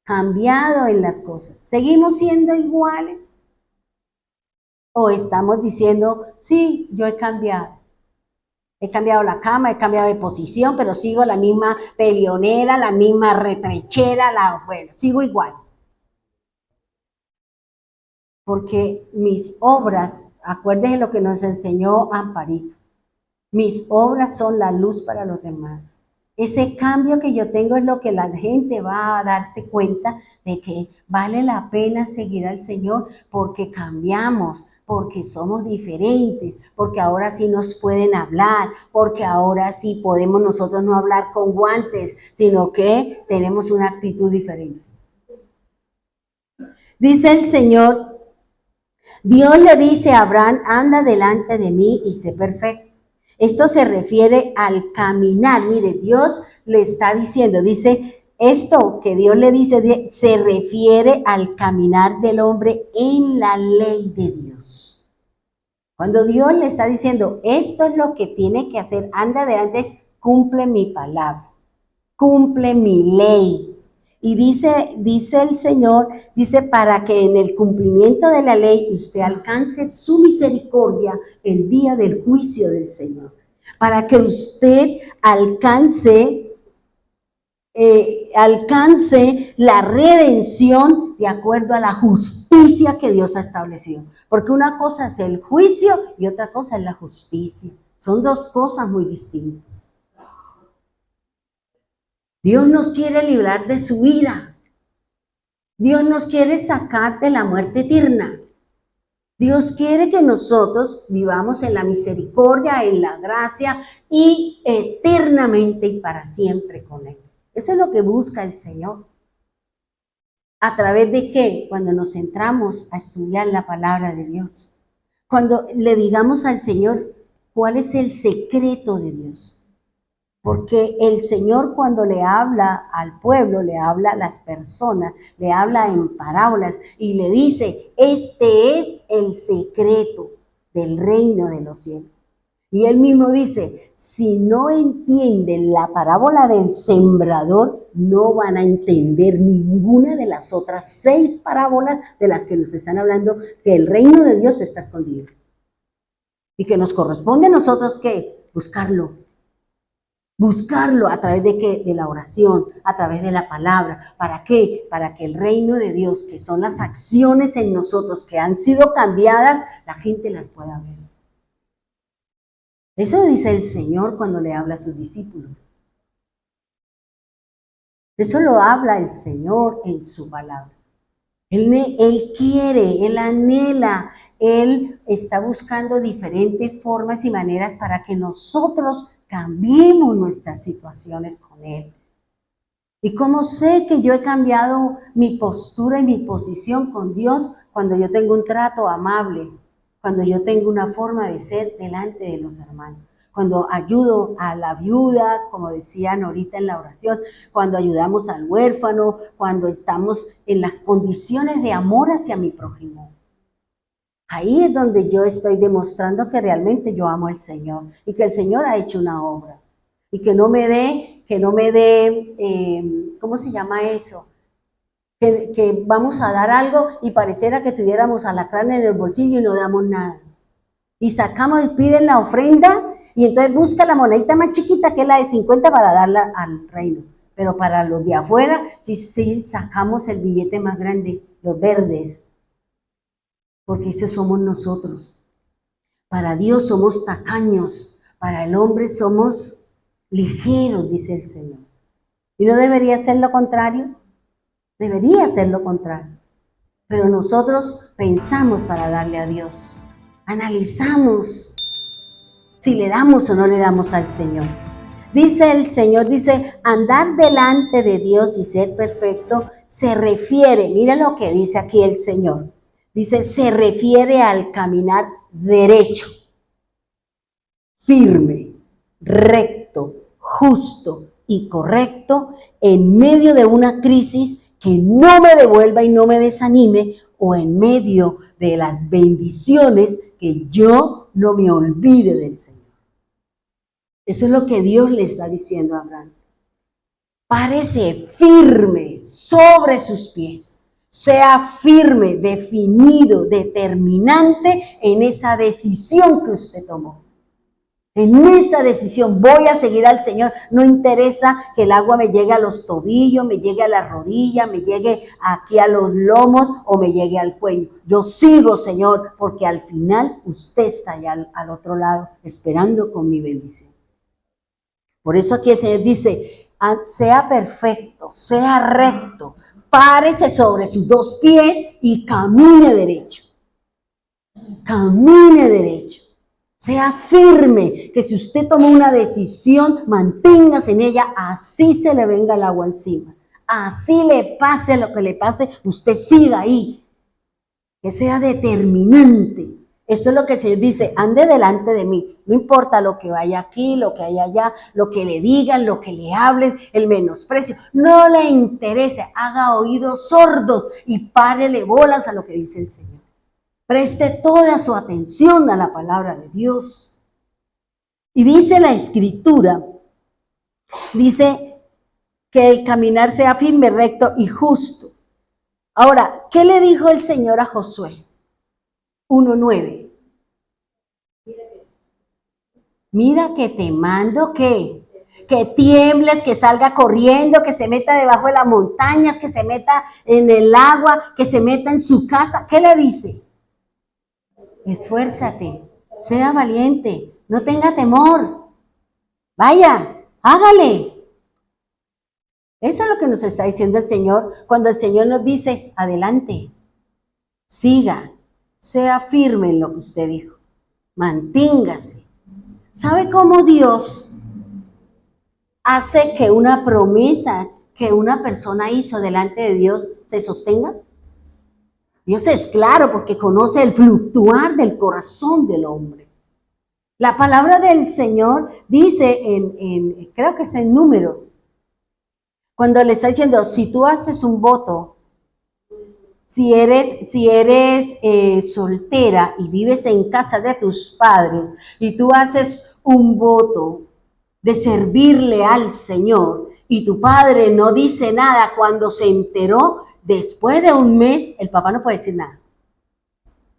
cambiado en las cosas? ¿Seguimos siendo iguales? ¿O estamos diciendo, sí, yo he cambiado? He cambiado la cama, he cambiado de posición, pero sigo la misma peleonera, la misma retrechera, bueno, sigo igual. Porque mis obras, acuérdense lo que nos enseñó Amparito, mis obras son la luz para los demás. Ese cambio que yo tengo es lo que la gente va a darse cuenta de que vale la pena seguir al Señor porque cambiamos, porque somos diferentes, porque ahora sí nos pueden hablar, porque ahora sí podemos nosotros no hablar con guantes, sino que tenemos una actitud diferente. Dice el Señor, Dios le dice a Abraham, anda delante de mí y sé perfecto. Esto se refiere al caminar. Mire, Dios le está diciendo, dice, esto que Dios le dice se refiere al caminar del hombre en la ley de Dios. Cuando Dios le está diciendo, esto es lo que tiene que hacer, anda adelante, cumple mi palabra, cumple mi ley. Y dice el Señor, dice, para que en el cumplimiento de la ley usted alcance su misericordia el día del juicio del Señor. Para que usted alcance la redención de acuerdo a la justicia que Dios ha establecido. Porque una cosa es el juicio y otra cosa es la justicia. Son dos cosas muy distintas. Dios nos quiere librar de su ira. Dios nos quiere sacar de la muerte eterna. Dios quiere que nosotros vivamos en la misericordia, en la gracia y eternamente y para siempre con Él. Eso es lo que busca el Señor. ¿A través de qué? Cuando nos centramos a estudiar la palabra de Dios. Cuando le digamos al Señor cuál es el secreto de Dios. Porque el Señor cuando le habla al pueblo, le habla a las personas, le habla en parábolas y le dice, este es el secreto del reino de los cielos. Y él mismo dice, si no entienden la parábola del sembrador, no van a entender ninguna de las otras 6 parábolas de las que nos están hablando, que el reino de Dios está escondido. Y que nos corresponde a nosotros, ¿qué? Buscarlo a través de qué? De la oración, a través de la palabra. ¿Para qué? Para que el reino de Dios, que son las acciones en nosotros que han sido cambiadas, la gente las pueda ver. Eso dice el Señor cuando le habla a sus discípulos. Eso lo habla el Señor en su palabra. Él quiere, Él anhela, Él está buscando diferentes formas y maneras para que nosotros cambiemos nuestras situaciones con Él. ¿Y cómo sé que yo he cambiado mi postura y mi posición con Dios? Cuando yo tengo un trato amable, cuando yo tengo una forma de ser delante de los hermanos, cuando ayudo a la viuda, como decían ahorita en la oración, cuando ayudamos al huérfano, cuando estamos en las condiciones de amor hacia mi prójimo. Ahí es donde yo estoy demostrando que realmente yo amo al Señor y que el Señor ha hecho una obra. Y que no me dé, ¿cómo se llama eso? Que vamos a dar algo y pareciera que tuviéramos alacrán en el bolsillo y no damos nada. Y sacamos y piden la ofrenda y entonces busca la monedita más chiquita que es la de 50 para darla al reino. Pero para los de afuera, sí sacamos el billete más grande, los verdes. Porque esos somos nosotros. Para Dios somos tacaños, para el hombre somos ligeros, dice el Señor. ¿Y no debería ser lo contrario? Debería ser lo contrario. Pero nosotros pensamos para darle a Dios. Analizamos si le damos o no le damos al Señor. Dice el Señor, andar delante de Dios y ser perfecto se refiere, mira lo que dice aquí el Señor. Dice, se refiere al caminar derecho, firme, recto, justo y correcto en medio de una crisis que no me devuelva y no me desanime, o en medio de las bendiciones que yo no me olvide del Señor. Eso es lo que Dios le está diciendo a Abraham. Párese firme sobre sus pies. Sea firme, definido, determinante en esa decisión que usted tomó. En esa decisión voy a seguir al Señor. No interesa que el agua me llegue a los tobillos, me llegue a la rodilla, me llegue aquí a los lomos o me llegue al cuello. Yo sigo, Señor, porque al final usted está allá al otro lado esperando con mi bendición. Por eso aquí el Señor dice, sea perfecto, sea recto, párese sobre sus 2 pies y camine derecho. Camine derecho. Sea firme, que si usted toma una decisión, manténgase en ella, así se le venga el agua encima. Así le pase lo que le pase, usted siga ahí. Que sea determinante. Eso es lo que el Señor dice, ande delante de mí. No importa lo que vaya aquí, lo que haya allá, lo que le digan, lo que le hablen, el menosprecio. No le interese, haga oídos sordos y párele bolas a lo que dice el Señor. Preste toda su atención a la palabra de Dios. Y dice la Escritura, dice que el caminar sea firme, recto y justo. Ahora, ¿qué le dijo el Señor a Josué? 1:9. Mira que te mando que tiembles, que salga corriendo, que se meta debajo de la montaña, que se meta en el agua, que se meta en su casa. ¿Qué le dice? Esfuérzate, sea valiente, no tenga temor. Vaya, hágale. Eso es lo que nos está diciendo el Señor cuando el Señor nos dice, adelante, siga, sea firme en lo que usted dijo, manténgase. ¿Sabe cómo Dios hace que una promesa que una persona hizo delante de Dios se sostenga? Dios es claro porque conoce el fluctuar del corazón del hombre. La palabra del Señor dice creo que es en Números, cuando le está diciendo, si tú haces un voto, si eres soltera y vives en casa de tus padres y tú haces un voto de servirle al Señor y tu padre no dice nada cuando se enteró, después de un mes el papá no puede decir nada.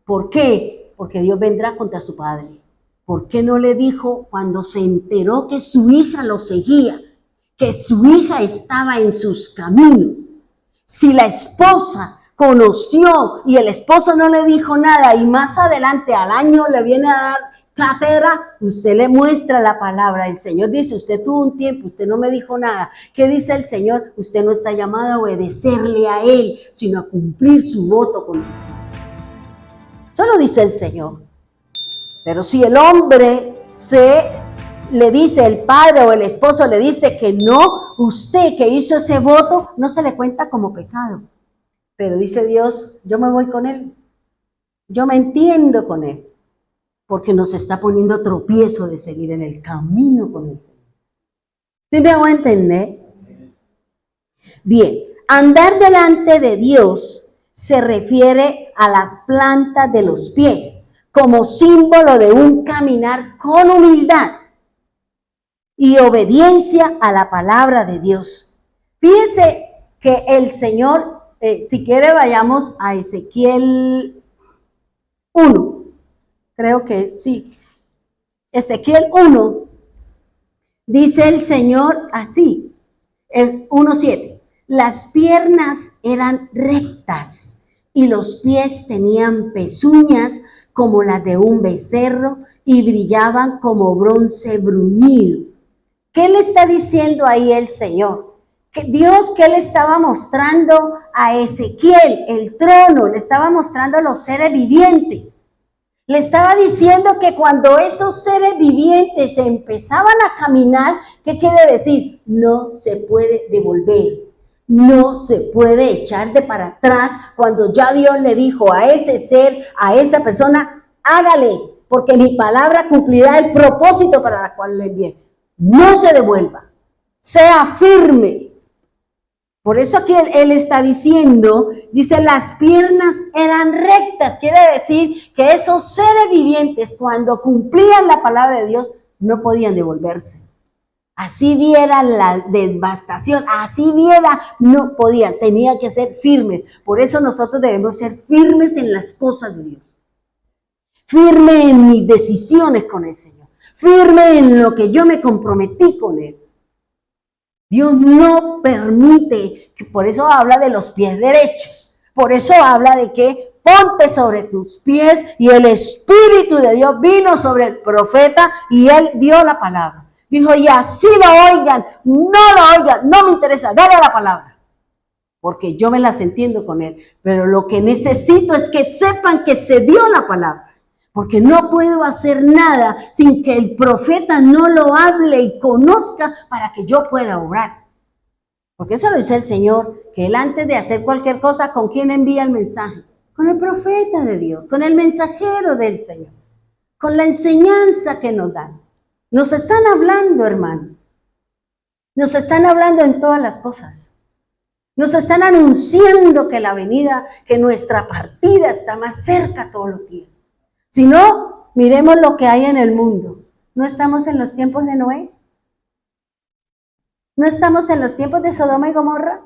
¿Por qué? Porque Dios vendrá contra su padre. ¿Por qué no le dijo cuando se enteró que su hija lo seguía, que su hija estaba en sus caminos? Si la esposa conoció y el esposo no le dijo nada y más adelante al año le viene a dar cátedra, usted le muestra la palabra. El Señor dice, usted tuvo un tiempo, usted no me dijo nada. ¿Qué dice el Señor? Usted no está llamado a obedecerle a Él, sino a cumplir su voto con el Señor. Solo dice el Señor. Pero si el hombre le dice, el padre o el esposo le dice que no, usted que hizo ese voto, no se le cuenta como pecado. Pero dice Dios, yo me voy con él. Yo me entiendo con él. Porque nos está poniendo tropiezo de seguir en el camino con el Señor. ¿Sí me hago entender? Bien, andar delante de Dios se refiere a las plantas de los pies, como símbolo de un caminar con humildad y obediencia a la palabra de Dios. Fíjese que el Señor, si quiere vayamos a Ezequiel 1, creo que sí, Ezequiel 1, dice el Señor así, el 1:7, las piernas eran rectas y los pies tenían pezuñas como las de un becerro y brillaban como bronce bruñido. ¿Qué le está diciendo ahí el Señor? Que Dios, ¿qué le estaba mostrando a Ezequiel? El trono, le estaba mostrando a los seres vivientes. Le estaba diciendo que cuando esos seres vivientes empezaban a caminar, ¿qué quiere decir? No se puede devolver, no se puede echar de para atrás cuando ya Dios le dijo a ese ser, a esa persona, hágale, porque mi palabra cumplirá el propósito para la cual le envié. No se devuelva, sea firme. Por eso aquí él está diciendo, dice, las piernas eran rectas. Quiere decir que esos seres vivientes, cuando cumplían la palabra de Dios, no podían devolverse. Así viera la devastación, así viera, no podían, tenían que ser firmes. Por eso nosotros debemos ser firmes en las cosas de Dios. Firme en mis decisiones con el Señor. Firme en lo que yo me comprometí con Él. Dios no permite, por eso habla de los pies derechos, por eso habla de que ponte sobre tus pies y el Espíritu de Dios vino sobre el profeta y él dio la palabra. Dijo, y así lo oigan, no lo oigan, no me interesa, dale la palabra, porque yo me las entiendo con él, pero lo que necesito es que sepan que se dio la palabra. Porque no puedo hacer nada sin que el profeta no lo hable y conozca para que yo pueda obrar. Porque eso lo dice el Señor, que Él antes de hacer cualquier cosa, ¿con quién envía el mensaje? Con el profeta de Dios, con el mensajero del Señor, con la enseñanza que nos dan. Nos están hablando, hermano. Nos están hablando en todas las cosas. Nos están anunciando que la venida, que nuestra partida está más cerca todos los días. Si no, miremos lo que hay en el mundo. ¿No estamos en los tiempos de Noé? ¿No estamos en los tiempos de Sodoma y Gomorra?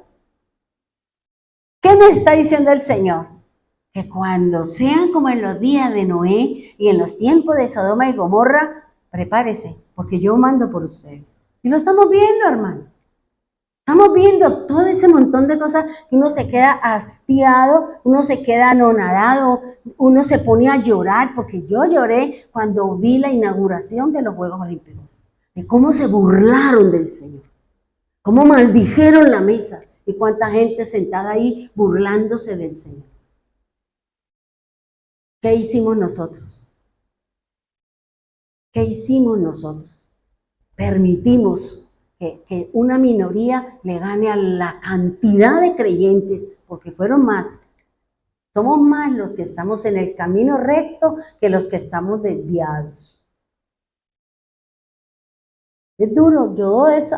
¿Qué me está diciendo el Señor? Que cuando sean como en los días de Noé y en los tiempos de Sodoma y Gomorra, prepárese, porque yo mando por ustedes. Y lo estamos viendo, hermano. Estamos viendo todo ese montón de cosas que uno se queda hastiado, uno se queda anonadado, uno se pone a llorar, porque yo lloré cuando vi la inauguración de los Juegos Olímpicos, de cómo se burlaron del Señor, cómo maldijeron la mesa y cuánta gente sentada ahí burlándose del Señor. ¿Qué hicimos nosotros? ¿Qué hicimos nosotros? Permitimos que una minoría le gane a la cantidad de creyentes, porque fueron más. Somos más los que estamos en el camino recto que los que estamos desviados. Es duro,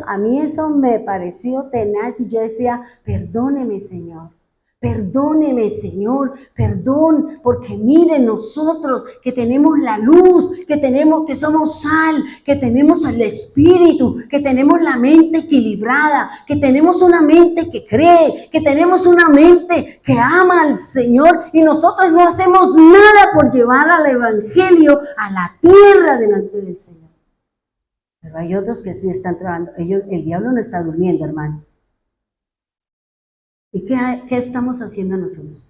a mí eso me pareció tenaz y yo decía, perdóneme, Señor. Perdóneme, Señor, perdón, porque miren nosotros que tenemos la luz, que somos sal, que tenemos el Espíritu, que tenemos la mente equilibrada, que tenemos una mente que cree, que tenemos una mente que ama al Señor y nosotros no hacemos nada por llevar al Evangelio a la tierra delante del Señor. Pero hay otros que sí están trabajando, el diablo no está durmiendo, hermano. ¿Y qué estamos haciendo nosotros?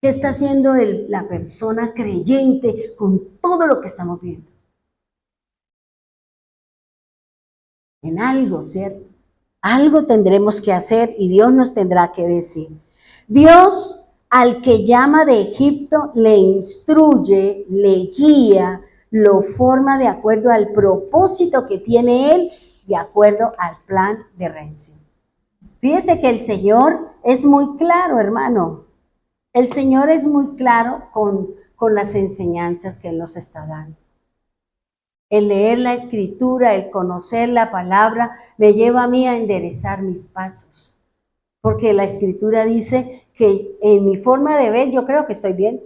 ¿Qué está haciendo la persona creyente con todo lo que estamos viendo? En algo, ¿cierto? Algo tendremos que hacer y Dios nos tendrá que decir. Dios, al que llama de Egipto, le instruye, le guía, lo forma de acuerdo al propósito que tiene Él, de acuerdo al plan de redención. Fíjese que el Señor es muy claro, hermano. El Señor es muy claro con las enseñanzas que Él nos está dando. El leer la Escritura, el conocer la palabra, me lleva a mí a enderezar mis pasos. Porque la Escritura dice que en mi forma de ver, yo creo que estoy bien.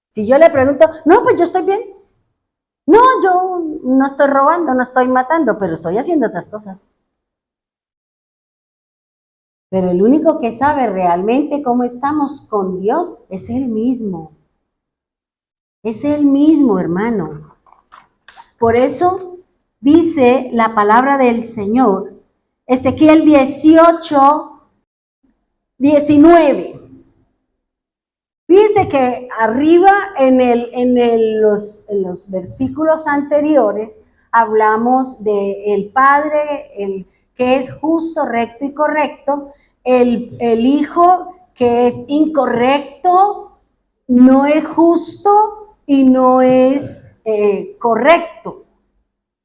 Si yo le pregunto, no, pues yo estoy bien. No, yo no estoy robando, no estoy matando, pero estoy haciendo otras cosas. Pero el único que sabe realmente cómo estamos con Dios es Él mismo. Es Él mismo, hermano. Por eso dice la palabra del Señor, Ezequiel 18, 19. Fíjese que arriba en los versículos anteriores hablamos de el Padre, el que es justo, recto y correcto, el Hijo que es incorrecto, no es justo y no es correcto.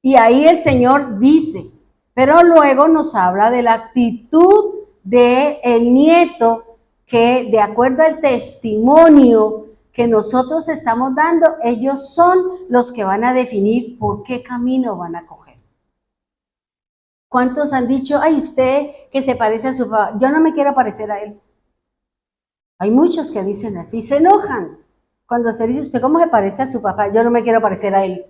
Y ahí el Señor dice, pero luego nos habla de la actitud del nieto que de acuerdo al testimonio que nosotros estamos dando, ellos son los que van a definir por qué camino van a coger. ¿Cuántos han dicho, ay, usted que se parece a su papá? Yo no me quiero parecer a él. Hay muchos que dicen así, se enojan. Cuando se dice, ¿usted cómo se parece a su papá? Yo no me quiero parecer a él.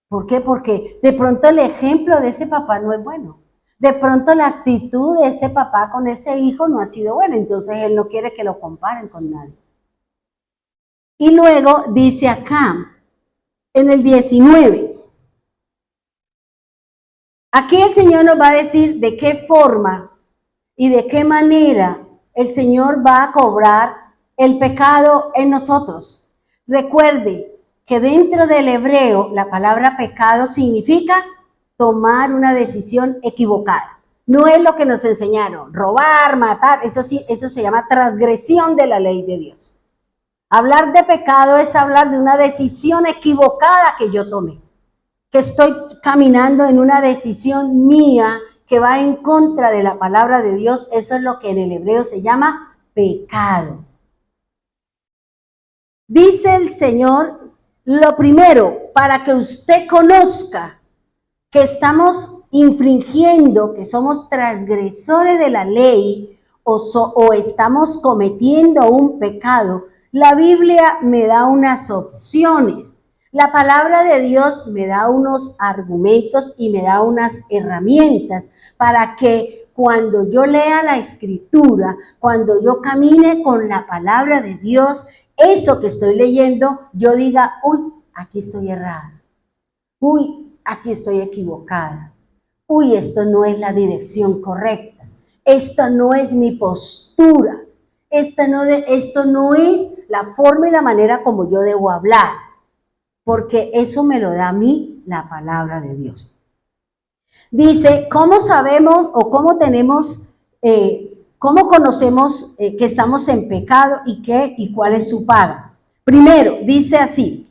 ¿Por qué? Porque de pronto el ejemplo de ese papá no es bueno. De pronto la actitud de ese papá con ese hijo no ha sido buena, entonces él no quiere que lo comparen con nadie. Y luego dice acá, en el 19, aquí el Señor nos va a decir de qué forma y de qué manera el Señor va a cobrar el pecado en nosotros. Recuerde que dentro del hebreo la palabra pecado significa tomar una decisión equivocada. No es lo que nos enseñaron, robar, matar, eso sí, eso se llama transgresión de la ley de Dios. Hablar de pecado es hablar de una decisión equivocada que yo tomé, que estoy caminando en una decisión mía que va en contra de la palabra de Dios. Eso es lo que en el hebreo se llama pecado. Dice el Señor, lo primero, para que usted conozca que estamos infringiendo, que somos transgresores de la ley o estamos cometiendo un pecado, la Biblia me da unas opciones. La palabra de Dios me da unos argumentos y me da unas herramientas para que cuando yo lea la Escritura, cuando yo camine con la palabra de Dios, eso que estoy leyendo, yo diga, uy, aquí estoy errada. Uy, aquí estoy equivocada. Uy, esto no es la dirección correcta. Esto no es mi postura. Esto no es la forma y la manera como yo debo hablar. Porque eso me lo da a mí la palabra de Dios. Dice, ¿cómo sabemos o cómo tenemos, cómo conocemos que estamos en pecado y cuál es su paga? Primero, dice así,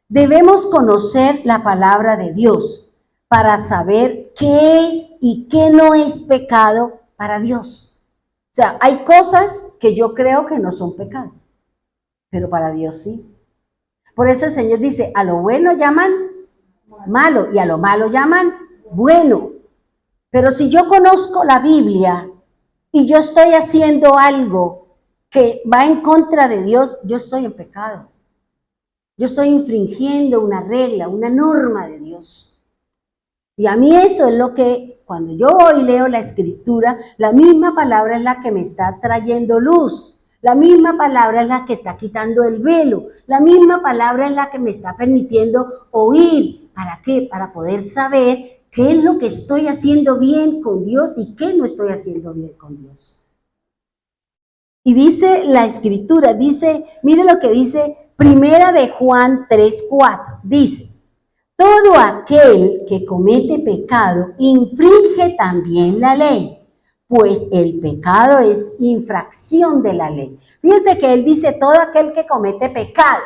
debemos conocer la palabra de Dios para saber qué es y qué no es pecado para Dios. O sea, hay cosas que yo creo que no son pecado, pero para Dios sí. Por eso el Señor dice, a lo bueno llaman malo y a lo malo llaman bueno. Pero si yo conozco la Biblia y yo estoy haciendo algo que va en contra de Dios, yo estoy en pecado. Yo estoy infringiendo una regla, una norma de Dios. Y a mí eso es lo que, cuando yo hoy leo la Escritura, la misma palabra es la que me está trayendo luz. La misma palabra es la que está quitando el velo. La misma palabra es la que me está permitiendo oír. ¿Para qué? Para poder saber qué es lo que estoy haciendo bien con Dios y qué no estoy haciendo bien con Dios. Y dice la Escritura, dice, mire lo que dice Primera de Juan 3:4. Dice, todo aquel que comete pecado infringe también la ley, pues el pecado es infracción de la ley. Fíjense que él dice todo aquel que comete pecado.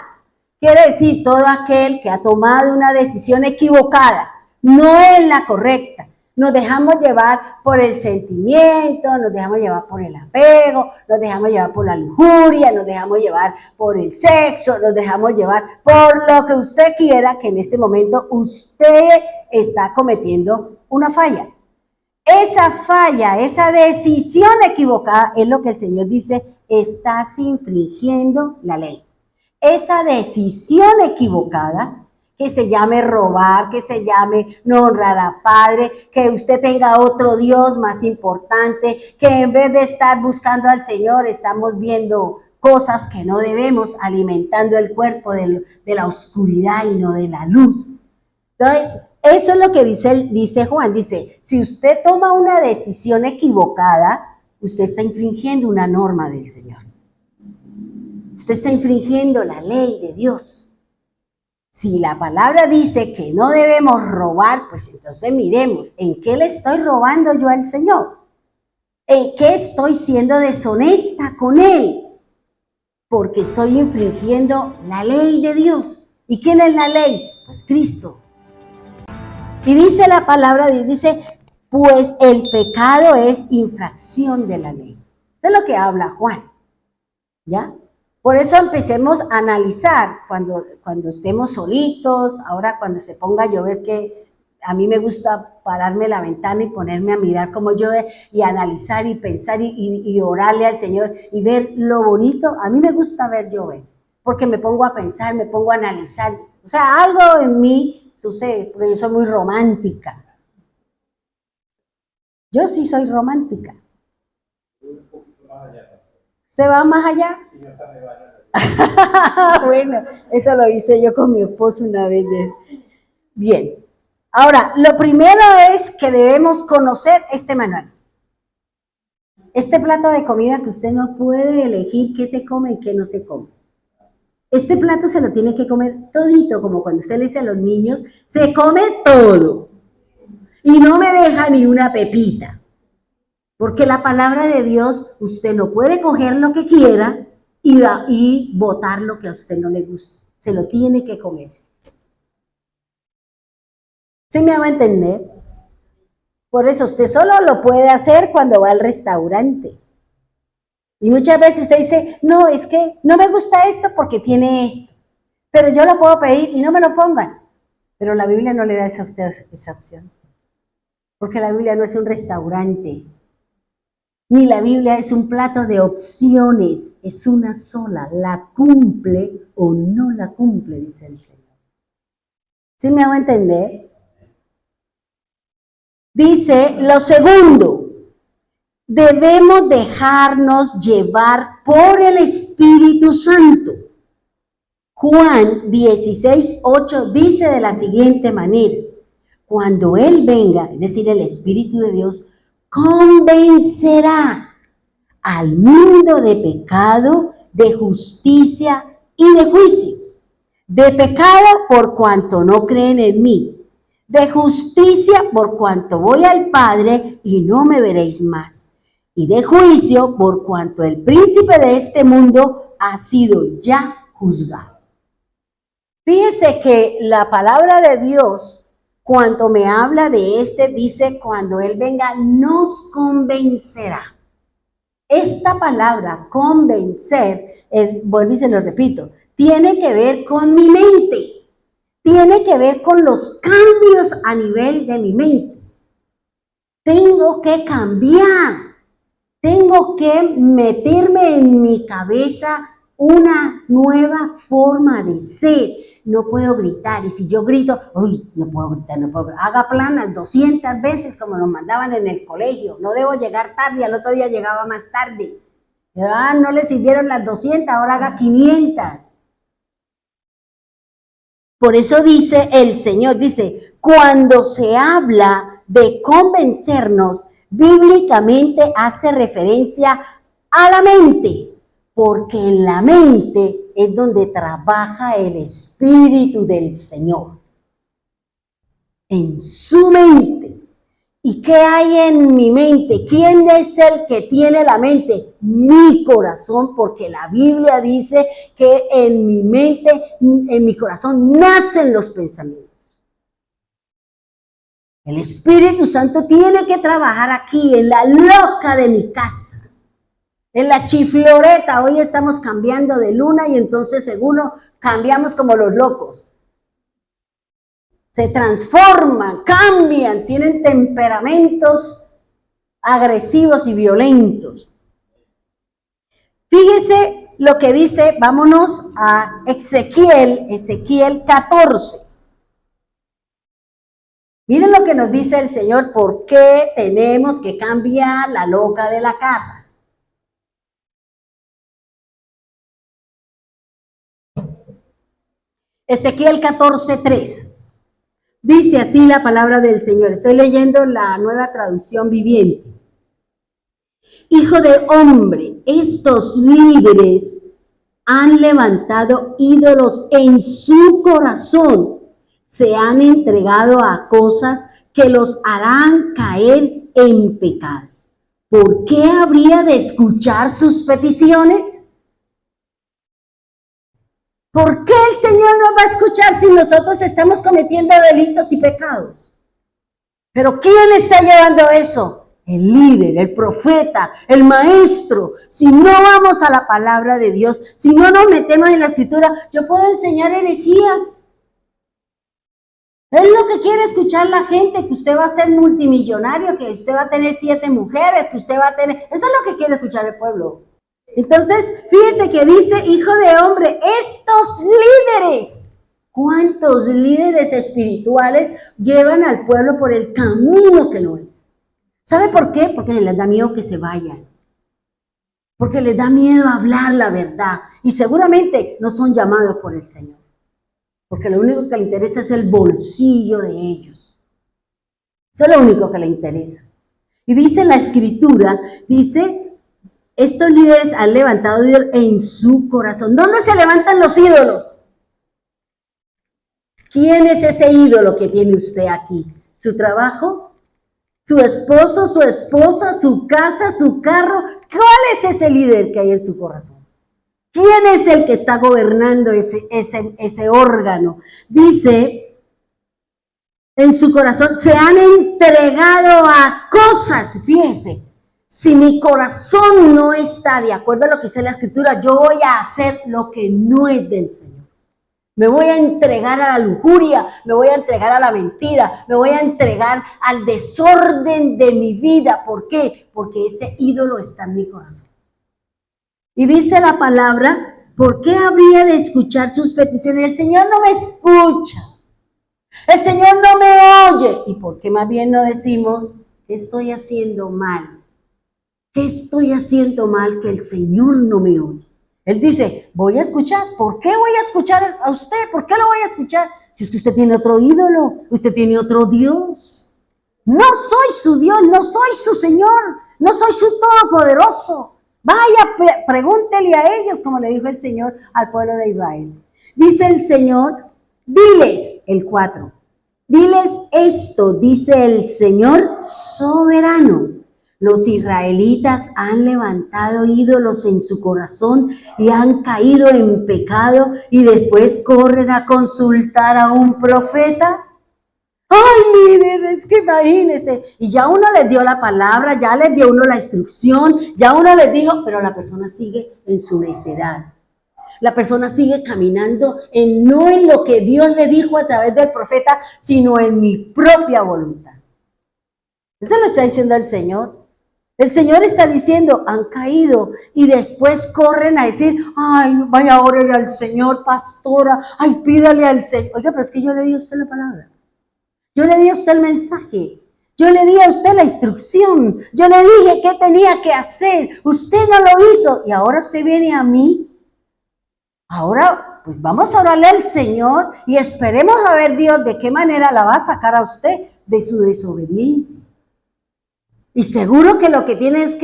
Quiere decir todo aquel que ha tomado una decisión equivocada, no es la correcta. Nos dejamos llevar por el sentimiento, nos dejamos llevar por el apego, nos dejamos llevar por la lujuria, nos dejamos llevar por el sexo, nos dejamos llevar por lo que usted quiera, que en este momento usted está cometiendo una falla. Esa falla, esa decisión equivocada es lo que el Señor dice, estás infringiendo la ley. Esa decisión equivocada, que se llame robar, que se llame no honrar a padre, que usted tenga otro Dios más importante, que en vez de estar buscando al Señor, estamos viendo cosas que no debemos, alimentando el cuerpo de la oscuridad y no de la luz. Entonces, eso es lo que dice Juan, dice, si usted toma una decisión equivocada, usted está infringiendo una norma del Señor. Usted está infringiendo la ley de Dios. Si la palabra dice que no debemos robar, pues entonces miremos, ¿en qué le estoy robando yo al Señor? ¿En qué estoy siendo deshonesta con Él? Porque estoy infringiendo la ley de Dios. ¿Y quién es la ley? Pues Cristo. Y dice la palabra de Dios, dice, pues el pecado es infracción de la ley. Eso es lo que habla Juan, ¿ya? Por eso empecemos a analizar cuando estemos solitos, ahora cuando se ponga a llover, que a mí me gusta pararme en la ventana y ponerme a mirar cómo llueve y analizar y pensar y orarle al Señor y ver lo bonito. A mí me gusta ver llover, porque me pongo a pensar, me pongo a analizar. O sea, algo en mí sucede, porque yo soy muy romántica. Yo sí soy romántica. ¿Se va más allá? Bueno, eso lo hice yo con mi esposo una vez. Bien. Ahora, lo primero es que debemos conocer este manual. Este plato de comida que usted no puede elegir qué se come y qué no se come. Este plato se lo tiene que comer todito, como cuando usted le dice a los niños, se come todo. Y no me deja ni una pepita. Porque la palabra de Dios, usted no puede coger lo que quiera y botar lo que a usted no le gusta. Se lo tiene que comer. ¿Sí me hago entender? Por eso usted solo lo puede hacer cuando va al restaurante. Y muchas veces usted dice, no, es que no me gusta esto porque tiene esto. Pero yo lo puedo pedir y no me lo pongan. Pero la Biblia no le da a usted esa opción. Porque la Biblia no es un restaurante, ni la Biblia es un plato de opciones, es una sola, la cumple o no la cumple, dice el Señor. ¿Sí me hago entender? Dice lo segundo, debemos dejarnos llevar por el Espíritu Santo. Juan 16:8 dice de la siguiente manera, cuando Él venga, es decir, el Espíritu de Dios, convencerá al mundo de pecado, de justicia y de juicio. De pecado por cuanto no creen en mí. De justicia por cuanto voy al Padre y no me veréis más. Y de juicio por cuanto el príncipe de este mundo ha sido ya juzgado. Fíjese que la palabra de Dios, cuando me habla de dice, cuando Él venga, nos convencerá. Esta palabra, convencer, vuelvo y se lo repito, tiene que ver con mi mente, tiene que ver con los cambios a nivel de mi mente. Tengo que cambiar, tengo que meterme en mi cabeza una nueva forma de ser. No puedo gritar, y si yo grito, uy, no puedo gritar, no puedo gritar. Haga planas 200 veces como nos mandaban en el colegio, no debo llegar tarde, al otro día llegaba más tarde. No le sirvieron las 200, ahora haga 500. Por eso dice el Señor, dice, cuando se habla de convencernos, bíblicamente hace referencia a la mente, porque en la mente es donde trabaja el Espíritu del Señor. En su mente. ¿Y qué hay en mi mente? ¿Quién es el que tiene la mente? Mi corazón, porque la Biblia dice que en mi mente, en mi corazón, nacen los pensamientos. El Espíritu Santo tiene que trabajar aquí, en la loca de mi casa, en la chifloreta. Hoy estamos cambiando de luna y entonces según cambiamos como los locos. Se transforman, cambian, tienen temperamentos agresivos y violentos. Fíjese lo que dice, vámonos a Ezequiel 14. Miren lo que nos dice el Señor, por qué tenemos que cambiar la loca de la casa. Ezequiel 14:3. Dice así la palabra del Señor. Estoy leyendo la Nueva Traducción Viviente. Hijo de hombre, estos líderes han levantado ídolos en su corazón. Se han entregado a cosas que los harán caer en pecado. ¿Por qué habría de escuchar sus peticiones? ¿Por qué el Señor nos va a escuchar si nosotros estamos cometiendo delitos y pecados? ¿Pero quién está llevando eso? El líder, el profeta, el maestro. Si no vamos a la palabra de Dios, si no nos metemos en la escritura, yo puedo enseñar herejías. Es lo que quiere escuchar la gente, que usted va a ser multimillonario, que usted va a tener 7 mujeres, que usted va a tener... Eso es lo que quiere escuchar el pueblo. Entonces, fíjese que dice, hijo de hombre, estos líderes, ¿cuántos líderes espirituales llevan al pueblo por el camino que no es? ¿Sabe por qué? Porque les da miedo que se vayan. Porque les da miedo hablar la verdad. Y seguramente no son llamados por el Señor. Porque lo único que le interesa es el bolsillo de ellos. Eso es lo único que le interesa. Y dice la Escritura, dice... Estos líderes han levantado ídolos en su corazón. ¿Dónde se levantan los ídolos? ¿Quién es ese ídolo que tiene usted aquí? ¿Su trabajo? ¿Su esposo, su esposa, su casa, su carro? ¿Cuál es ese líder que hay en su corazón? ¿Quién es el que está gobernando ese órgano? Dice, en su corazón se han entregado a cosas, fíjese. Si mi corazón no está de acuerdo a lo que dice la Escritura, yo voy a hacer lo que no es del Señor. Me voy a entregar a la lujuria, me voy a entregar a la mentira, me voy a entregar al desorden de mi vida. ¿Por qué? Porque ese ídolo está en mi corazón. Y dice la palabra, ¿por qué habría de escuchar sus peticiones? El Señor no me escucha, el Señor no me oye. ¿Y por qué más bien no decimos, qué estoy haciendo mal? ¿Qué estoy haciendo mal que el Señor no me oye? Él dice, voy a escuchar. ¿Por qué voy a escuchar a usted? ¿Por qué lo voy a escuchar? Si es que usted tiene otro ídolo, usted tiene otro Dios. No soy su Dios, no soy su Señor, no soy su Todopoderoso. Vaya, pregúntele a ellos, como le dijo el Señor al pueblo de Israel. Dice el Señor, diles, el 4, diles esto, dice el Señor soberano. Los israelitas han levantado ídolos en su corazón y han caído en pecado y después corren a consultar a un profeta. Ay, miren, es que imagínense. Y ya uno les dio la palabra, ya les dio uno la instrucción, ya uno les dijo, pero la persona sigue en su necedad. La persona sigue caminando no en lo que Dios le dijo a través del profeta, sino en mi propia voluntad. Eso lo está diciendo el Señor. El Señor está diciendo, han caído y después corren a decir, ay, vaya, órale al Señor, pastora, ay, pídale al Señor. Oiga, pero es que yo le di a usted la palabra. Yo le di a usted el mensaje. Yo le di a usted la instrucción. Yo le dije qué tenía que hacer. Usted no lo hizo y ahora usted viene a mí. Ahora, pues vamos a orarle al Señor y esperemos a ver Dios de qué manera la va a sacar a usted de su desobediencia. Y seguro que lo que tiene es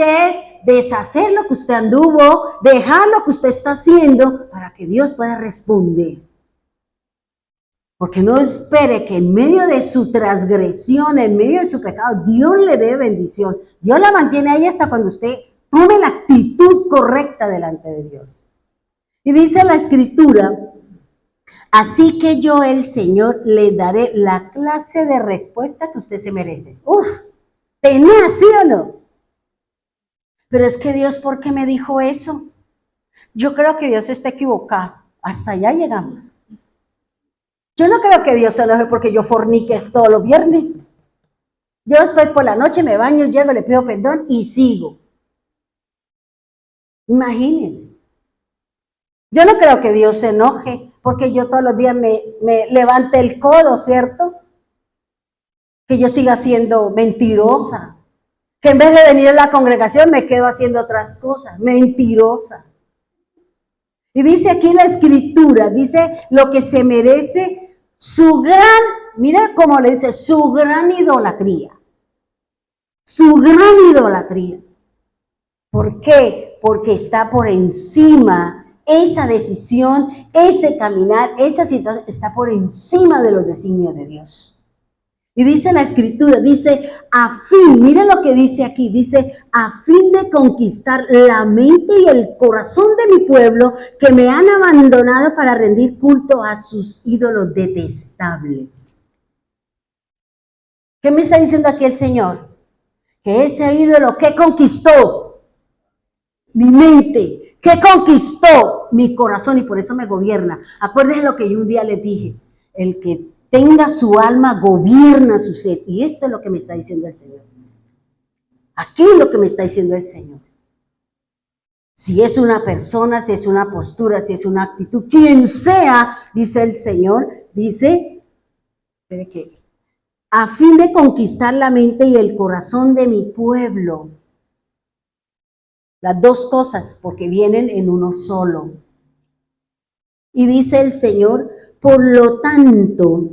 deshacer lo que usted anduvo, dejar lo que usted está haciendo para que Dios pueda responder. Porque no espere que en medio de su transgresión, en medio de su pecado, Dios le dé bendición. Dios la mantiene ahí hasta cuando usted tome la actitud correcta delante de Dios. Y dice la Escritura, así que yo, el Señor, le daré la clase de respuesta que usted se merece. Uf, tenía, ¿sí o no? Pero es que Dios, ¿por qué me dijo eso? Yo creo que Dios está equivocado. Hasta allá llegamos. Yo no creo que Dios se enoje porque yo fornique todos los viernes. Yo después por la noche me baño, llego, le pido perdón y sigo. Imagínense. Yo no creo que Dios se enoje porque yo todos los días me levante el codo, ¿cierto? Que yo siga siendo mentirosa. Que en vez de venir a la congregación me quedo haciendo otras cosas. Mentirosa. Y dice aquí la Escritura, dice lo que se merece su gran, mira cómo le dice, su gran idolatría. Su gran idolatría. ¿Por qué? Porque está por encima, esa decisión, ese caminar, esa situación, está por encima de los designios de Dios. Y dice la Escritura, dice, a fin, miren lo que dice aquí, dice, a fin de conquistar la mente y el corazón de mi pueblo que me han abandonado para rendir culto a sus ídolos detestables. ¿Qué me está diciendo aquí el Señor? Que ese ídolo, ¿qué conquistó? Mi mente, ¿qué conquistó? Mi corazón, y por eso me gobierna. Acuérdense lo que yo un día les dije, el que tenga su alma, gobierna su ser. Y esto es lo que me está diciendo el Señor. Aquí es lo que me está diciendo el Señor. Si es una persona, si es una postura, si es una actitud, quien sea, dice el Señor, dice, que a fin de conquistar la mente y el corazón de mi pueblo. Las dos cosas, porque vienen en uno solo. Y dice el Señor, por lo tanto,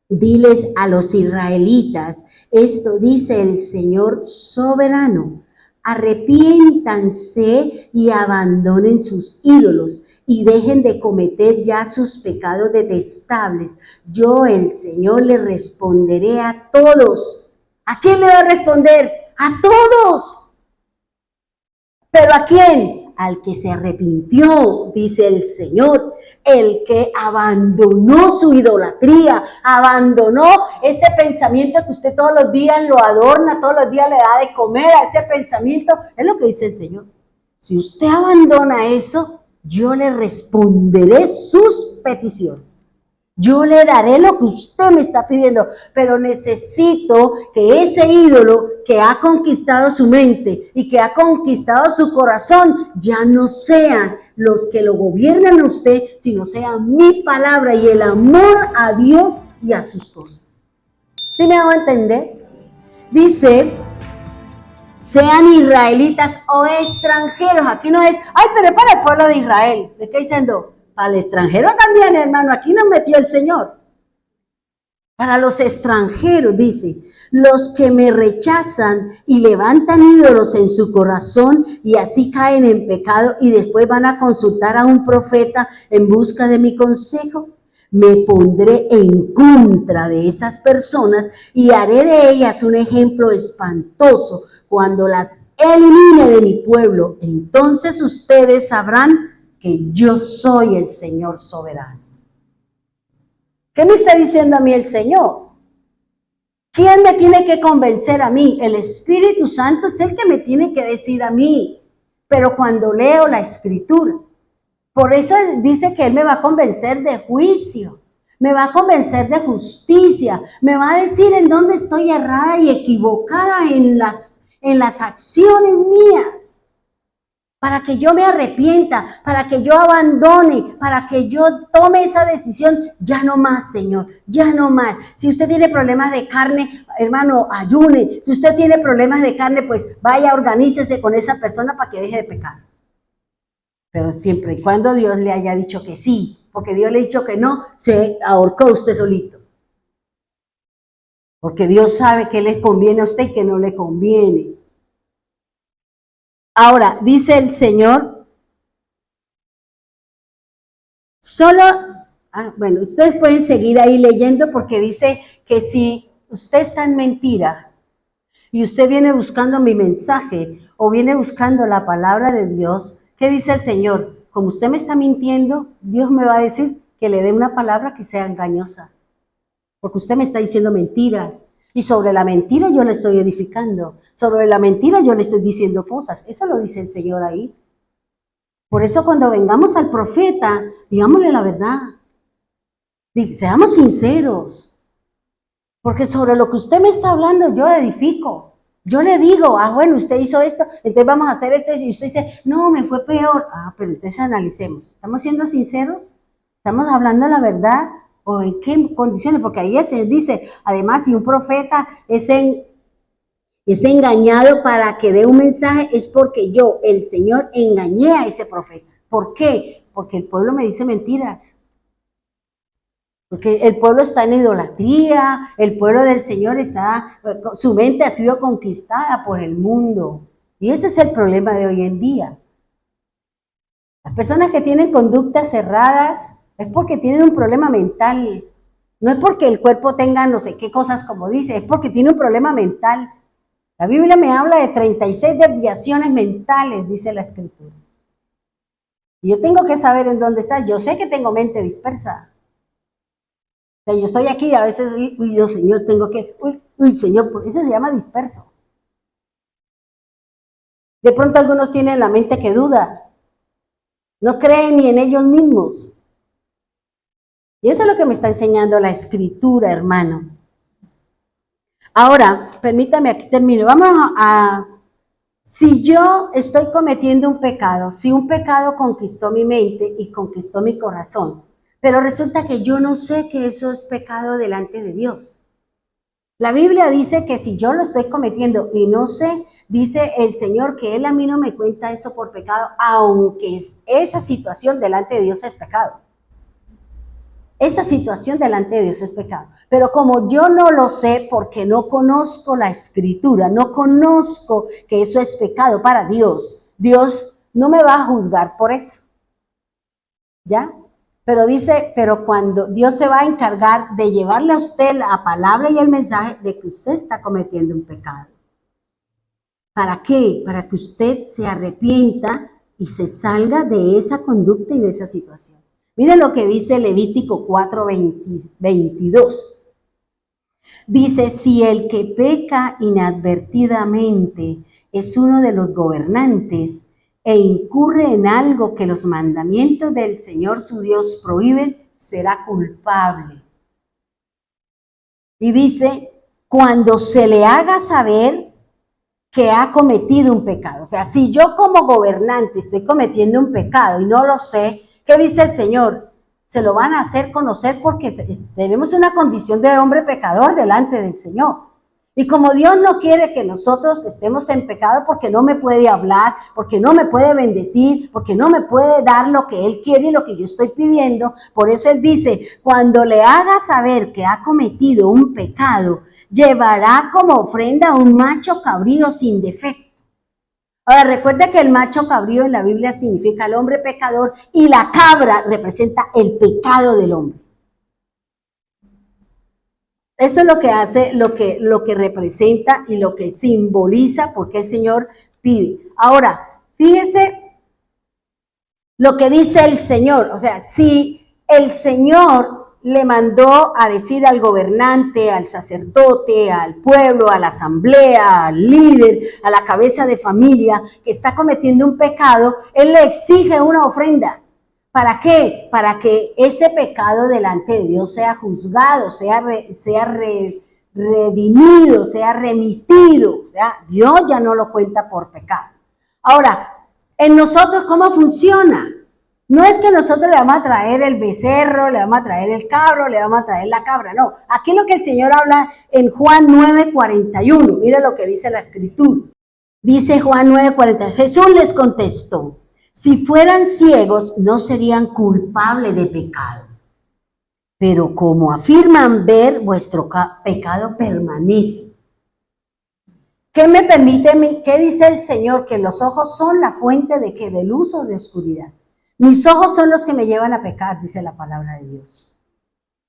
diles a los israelitas, esto dice el Señor soberano, arrepiéntanse y abandonen sus ídolos y dejen de cometer ya sus pecados detestables. Yo, el Señor, le responderé a todos. ¿A quién le va a responder? A todos. ¿Pero a quién? Al que se arrepintió, dice el Señor, el que abandonó su idolatría, abandonó ese pensamiento que usted todos los días lo adorna, todos los días le da de comer a ese pensamiento, es lo que dice el Señor. Si usted abandona eso, yo le responderé sus peticiones. Yo le daré lo que usted me está pidiendo, pero necesito que ese ídolo que ha conquistado su mente y que ha conquistado su corazón ya no sean los que lo gobiernan a usted, sino sea mi palabra y el amor a Dios y a sus cosas. ¿Sí me hago entender? Dice, sean israelitas o extranjeros. Aquí no es, ay, pero es para el pueblo de Israel. ¿De qué diciendo? Para el extranjero también, hermano. Aquí nos metió el Señor. Para los extranjeros, dice, los que me rechazan y levantan ídolos en su corazón y así caen en pecado y después van a consultar a un profeta en busca de mi consejo. Me pondré en contra de esas personas y haré de ellas un ejemplo espantoso cuando las elimine de mi pueblo. Entonces ustedes sabrán que yo soy el Señor soberano. ¿Qué me está diciendo a mí el Señor? ¿Quién me tiene que convencer a mí? El Espíritu Santo es el que me tiene que decir a mí. Pero cuando leo la Escritura, por eso dice que Él me va a convencer de juicio, me va a convencer de justicia, me va a decir en dónde estoy errada y equivocada en las acciones mías, para que yo me arrepienta, para que yo abandone, para que yo tome esa decisión. Ya no más, Señor, ya no más. Si usted tiene problemas de carne, hermano, ayune. Si usted tiene problemas de carne, pues vaya, organícese con esa persona para que deje de pecar. Pero siempre y cuando Dios le haya dicho que sí, porque Dios le ha dicho que no, se ahorcó usted solito. Porque Dios sabe que le conviene a usted y que no le conviene. Ahora, dice el Señor, bueno, ustedes pueden seguir ahí leyendo porque dice que si usted está en mentira y usted viene buscando mi mensaje o viene buscando la palabra de Dios, ¿qué dice el Señor? Como usted me está mintiendo, Dios me va a decir que le dé una palabra que sea engañosa, porque usted me está diciendo mentiras. Y sobre la mentira yo le estoy edificando, sobre la mentira yo le estoy diciendo cosas. Eso lo dice el Señor ahí. Por eso cuando vengamos al profeta, digámosle la verdad. Seamos sinceros. Porque sobre lo que usted me está hablando yo edifico. Yo le digo, bueno, usted hizo esto, entonces vamos a hacer esto. Y usted dice, no, me fue peor. Pero entonces analicemos. ¿Estamos siendo sinceros? ¿Estamos hablando la verdad? ¿O en qué condiciones? Porque ahí el Señor dice, además, si un profeta es engañado para que dé un mensaje, es porque yo, el Señor, engañé a ese profeta. ¿Por qué? Porque el pueblo me dice mentiras. Porque el pueblo está en idolatría, el pueblo del Señor su mente ha sido conquistada por el mundo. Y ese es el problema de hoy en día. Las personas que tienen conductas cerradas es porque tienen un problema mental. No es porque el cuerpo tenga no sé qué cosas como dice, es porque tiene un problema mental. La Biblia me habla de 36 desviaciones mentales, dice la Escritura. Y yo tengo que saber en dónde está. Yo sé que tengo mente dispersa. O sea, yo estoy aquí y a veces, Dios, Señor, tengo que, Señor, eso se llama disperso. De pronto algunos tienen la mente que duda. No creen ni en ellos mismos. Y eso es lo que me está enseñando la Escritura, hermano. Ahora, permítame, aquí termino. Si yo estoy cometiendo un pecado, si un pecado conquistó mi mente y conquistó mi corazón, pero resulta que yo no sé que eso es pecado delante de Dios. La Biblia dice que si yo lo estoy cometiendo y no sé, dice el Señor que Él a mí no me cuenta eso por pecado, aunque esa situación delante de Dios es pecado. Esa situación delante de Dios es pecado. Pero como yo no lo sé porque no conozco la Escritura, no conozco que eso es pecado para Dios, Dios no me va a juzgar por eso. ¿Ya? Pero dice, pero cuando Dios se va a encargar de llevarle a usted la palabra y el mensaje de que usted está cometiendo un pecado. ¿Para qué? Para que usted se arrepienta y se salga de esa conducta y de esa situación. Miren lo que dice Levítico 4:22. Dice, si el que peca inadvertidamente es uno de los gobernantes e incurre en algo que los mandamientos del Señor su Dios prohíben, será culpable. Y dice, cuando se le haga saber que ha cometido un pecado. O sea, si yo como gobernante estoy cometiendo un pecado y no lo sé, ¿qué dice el Señor? Se lo van a hacer conocer porque tenemos una condición de hombre pecador delante del Señor. Y como Dios no quiere que nosotros estemos en pecado porque no me puede hablar, porque no me puede bendecir, porque no me puede dar lo que Él quiere y lo que yo estoy pidiendo, por eso Él dice, cuando le haga saber que ha cometido un pecado, llevará como ofrenda un macho cabrío sin defecto. Ahora, recuerda que el macho cabrío en la Biblia significa el hombre pecador y la cabra representa el pecado del hombre. Esto es lo que hace, lo que representa y lo que simboliza porque el Señor pide. Ahora, fíjese lo que dice el Señor. O sea, si el Señor le mandó a decir al gobernante, al sacerdote, al pueblo, a la asamblea, al líder, a la cabeza de familia que está cometiendo un pecado, Él le exige una ofrenda. ¿Para qué? Para que ese pecado delante de Dios sea juzgado, sea redimido, sea remitido. O sea, Dios ya no lo cuenta por pecado. Ahora, en nosotros, ¿cómo funciona? No es que nosotros le vamos a traer el becerro, le vamos a traer el cabro, le vamos a traer la cabra, no. Aquí lo que el Señor habla en Juan 9:41, mire lo que dice la Escritura. Dice Juan 9:41, Jesús les contestó, si fueran ciegos no serían culpables de pecado, pero como afirman ver, vuestro pecado permanece. ¿Qué me permite, qué dice el Señor? Que los ojos son la fuente de qué, de luz o de oscuridad. Mis ojos son los que me llevan a pecar, dice la palabra de Dios.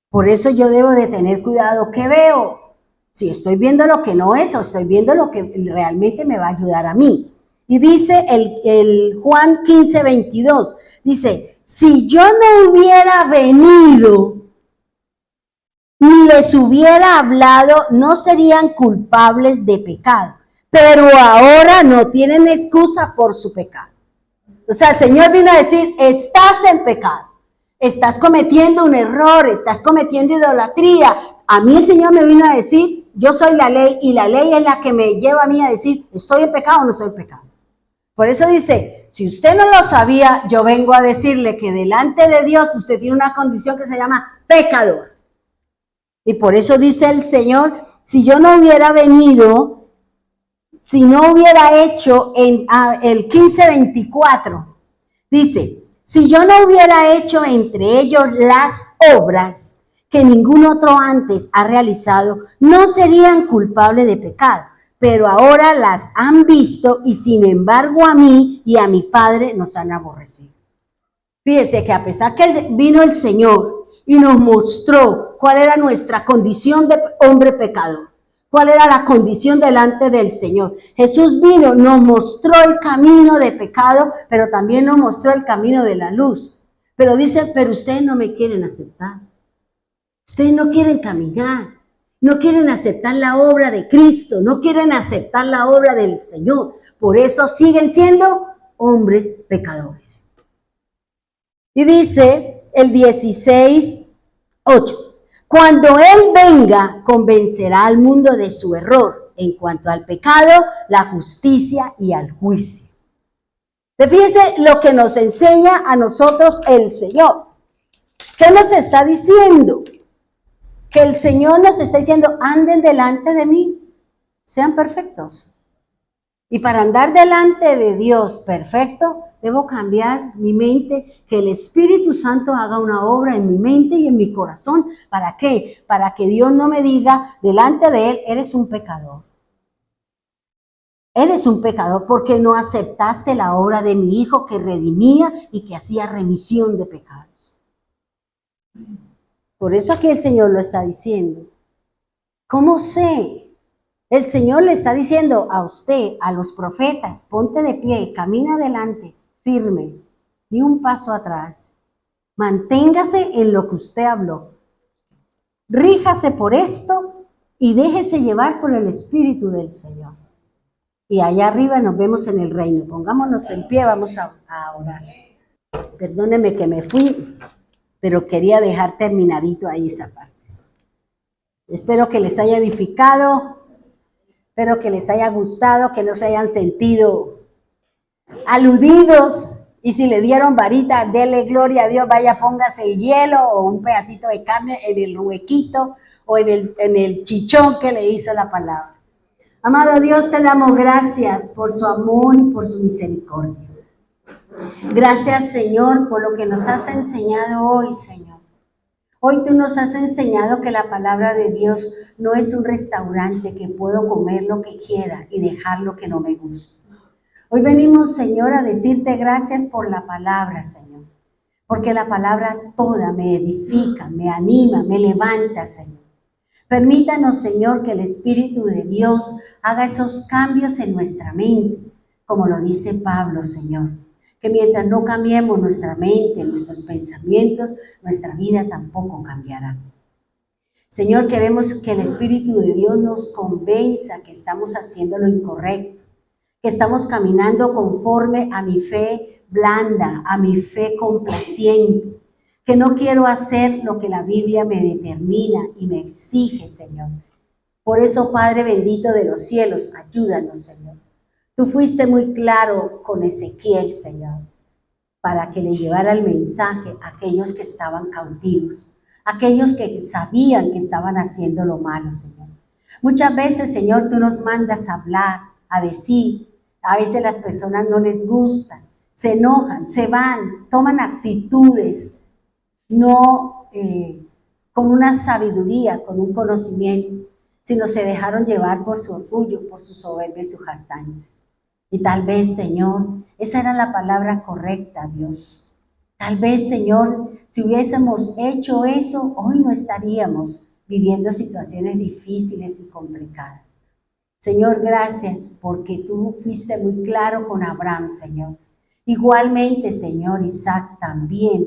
Por eso yo debo de tener cuidado. ¿Qué veo? Si estoy viendo lo que no es o estoy viendo lo que realmente me va a ayudar a mí. Y dice el Juan 15:22, dice, si yo no hubiera venido ni les hubiera hablado, no serían culpables de pecado, pero ahora no tienen excusa por su pecado. O sea, el Señor vino a decir, estás en pecado, estás cometiendo un error, estás cometiendo idolatría. A mí el Señor me vino a decir, yo soy la ley y la ley es la que me lleva a mí a decir, ¿estoy en pecado o no estoy en pecado? Por eso dice, si usted no lo sabía, yo vengo a decirle que delante de Dios usted tiene una condición que se llama pecador. Y por eso dice el Señor, si yo no hubiera venido, si no hubiera hecho en el 15:24, dice, si yo no hubiera hecho entre ellos las obras que ningún otro antes ha realizado, no serían culpables de pecado. Pero ahora las han visto y sin embargo a mí y a mi Padre nos han aborrecido. Fíjese que a pesar que vino el Señor y nos mostró cuál era nuestra condición de hombre pecador, cuál era la condición delante del Señor. Jesús vino, nos mostró el camino de pecado, pero también nos mostró el camino de la luz. Pero dice, pero ustedes no me quieren aceptar. Ustedes no quieren caminar. No quieren aceptar la obra de Cristo, no quieren aceptar la obra del Señor. Por eso siguen siendo hombres pecadores. Y dice el 16:8, cuando Él venga, convencerá al mundo de su error en cuanto al pecado, la justicia y al juicio. Fíjense lo que nos enseña a nosotros el Señor. ¿Qué nos está diciendo? Que el Señor nos está diciendo, anden delante de mí, sean perfectos. Y para andar delante de Dios perfecto, debo cambiar mi mente, que el Espíritu Santo haga una obra en mi mente y en mi corazón. ¿Para qué? Para que Dios no me diga delante de Él, eres un pecador. Eres un pecador porque no aceptaste la obra de mi Hijo que redimía y que hacía remisión de pecados. Por eso aquí el Señor lo está diciendo. ¿Cómo sé? El Señor le está diciendo a usted, a los profetas, ponte de pie, camina adelante, firme, ni un paso atrás. Manténgase en lo que usted habló. Ríjase por esto y déjese llevar por el Espíritu del Señor. Y allá arriba nos vemos en el reino. Pongámonos en pie, vamos a orar. Perdóneme que me fui. pero quería dejar terminadito ahí esa parte. Espero que les haya edificado, espero que les haya gustado, que no se hayan sentido aludidos, y si le dieron varita, dele gloria a Dios, vaya, póngase el hielo o un pedacito de carne en el huequito o en el chichón que le hizo la palabra. Amado Dios, te damos gracias por su amor y por su misericordia. Gracias, Señor, por lo que nos has enseñado hoy, Señor. Hoy tú nos has enseñado que la palabra de Dios no es un restaurante que puedo comer lo que quiera y dejar lo que no me gusta. Hoy venimos, Señor, a decirte gracias por la palabra, Señor, porque la palabra toda me edifica, me anima, me levanta, Señor. Permítanos, Señor, que el Espíritu de Dios haga esos cambios en nuestra mente, como lo dice Pablo, Señor, que mientras no cambiemos nuestra mente, nuestros pensamientos, nuestra vida tampoco cambiará. Señor, queremos que el Espíritu de Dios nos convenza que estamos haciendo lo incorrecto, que estamos caminando conforme a mi fe blanda, a mi fe complaciente, que no quiero hacer lo que la Biblia me determina y me exige, Señor. Por eso, Padre bendito de los cielos, ayúdanos, Señor. Tú fuiste muy claro con Ezequiel, Señor, para que le llevara el mensaje a aquellos que estaban cautivos, aquellos que sabían que estaban haciendo lo malo, Señor. Muchas veces, Señor, tú nos mandas a hablar, a decir. A veces las personas no les gustan, se enojan, se van, toman actitudes, no con una sabiduría, con un conocimiento, sino se dejaron llevar por su orgullo, por su soberbia y su jactancia. Y tal vez, Señor, esa era la palabra correcta, Dios. Tal vez, Señor, si hubiésemos hecho eso, hoy no estaríamos viviendo situaciones difíciles y complicadas. Señor, gracias porque tú fuiste muy claro con Abraham, Señor. Igualmente, Señor, Isaac también,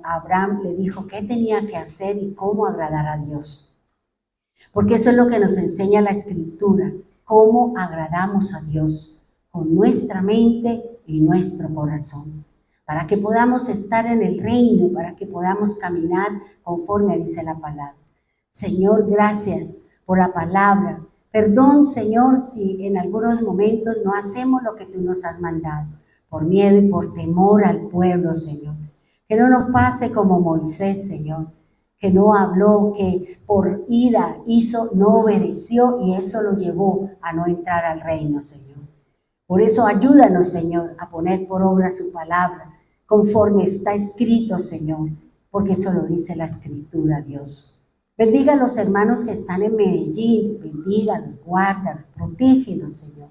Abraham le dijo qué tenía que hacer y cómo agradar a Dios. Porque eso es lo que nos enseña la Escritura, cómo agradamos a Dios con nuestra mente y nuestro corazón, para que podamos estar en el reino, para que podamos caminar conforme dice la palabra. Señor, gracias por la palabra. Perdón, Señor, si en algunos momentos no hacemos lo que tú nos has mandado, por miedo y por temor al pueblo, Señor. Que no nos pase como Moisés, Señor, que no habló, que por ira hizo, no obedeció y eso lo llevó a no entrar al reino, Señor. Por eso ayúdanos, Señor, a poner por obra su palabra, conforme está escrito, Señor, porque eso lo dice la Escritura, Dios. Bendiga a los hermanos que están en Medellín, bendígalos, guárdalos, protégelos, Señor.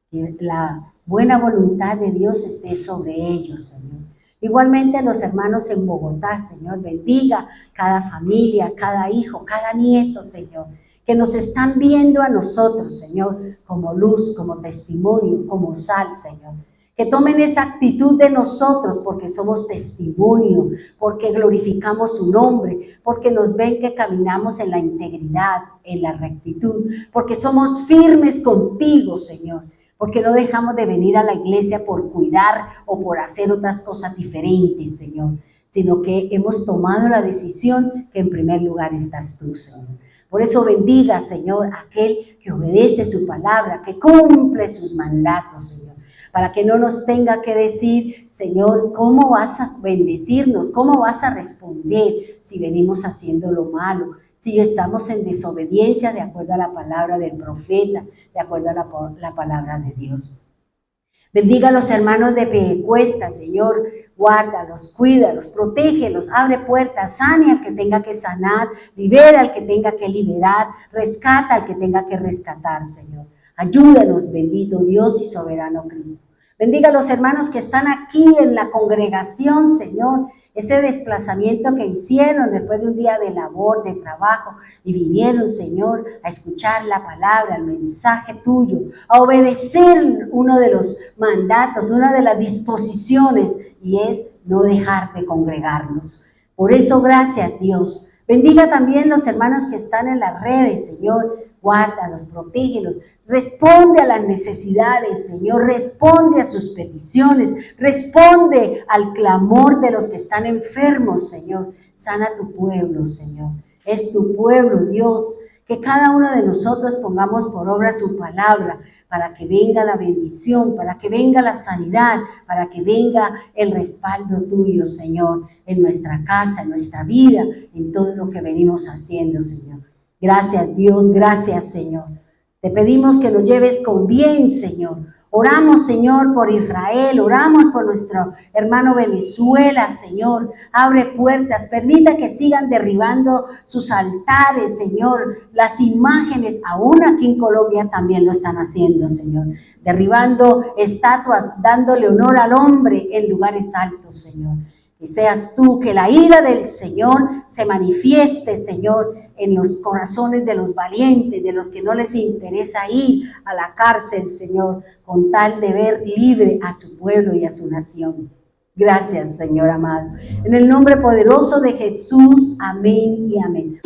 Que la buena voluntad de Dios esté sobre ellos, Señor. Igualmente a los hermanos en Bogotá, Señor, bendiga cada familia, cada hijo, cada nieto, Señor, que nos están viendo a nosotros, Señor, como luz, como testimonio, como sal, Señor. Que tomen esa actitud de nosotros porque somos testimonio, porque glorificamos su nombre, porque nos ven que caminamos en la integridad, en la rectitud, porque somos firmes contigo, Señor, porque no dejamos de venir a la iglesia por cuidar o por hacer otras cosas diferentes, Señor, sino que hemos tomado la decisión que en primer lugar estás tú, Señor. Por eso bendiga, Señor, aquel que obedece su palabra, que cumple sus mandatos, Señor. Para que no nos tenga que decir, Señor, ¿cómo vas a bendecirnos? ¿Cómo vas a responder si venimos haciendo lo malo? Si estamos en desobediencia de acuerdo a la palabra del profeta, de acuerdo a la palabra de Dios. Bendiga a los hermanos de Piedecuesta, Señor, guárdalos, cuídalos, protégelos, abre puertas, sana al que tenga que sanar, libera al que tenga que liberar, rescata al que tenga que rescatar, Señor. Ayúdanos, bendito Dios y soberano Cristo. Bendiga a los hermanos que están aquí en la congregación, Señor. Ese desplazamiento que hicieron después de un día de labor, de trabajo, y vinieron, Señor, a escuchar la palabra, el mensaje tuyo, a obedecer uno de los mandatos, una de las disposiciones, y es no dejar de congregarnos. Por eso, gracias, Dios. Bendiga también los hermanos que están en las redes, Señor. Guárdalos, protégelos, responde a las necesidades, Señor, responde a sus peticiones, responde al clamor de los que están enfermos, Señor. sana tu pueblo, Señor. Es tu pueblo, Dios, que cada uno de nosotros pongamos por obra su palabra, para que venga la bendición, para que venga la sanidad, para que venga el respaldo tuyo, Señor, en nuestra casa, en nuestra vida, en todo lo que venimos haciendo, Señor. Gracias, Dios, gracias, Señor. Te pedimos que nos lleves con bien, Señor. Oramos, Señor, por Israel, oramos por nuestro hermano Venezuela, Señor. Abre puertas, permita que sigan derribando sus altares, Señor. Las imágenes, aún aquí en Colombia también lo están haciendo, Señor. Derribando estatuas, dándole honor al hombre en lugares altos, Señor. Que seas tú, que la ira del Señor se manifieste, Señor, en los corazones de los valientes, de los que no les interesa ir a la cárcel, Señor, con tal de ver libre a su pueblo y a su nación. Gracias, Señor amado. En el nombre poderoso de Jesús, amén y amén.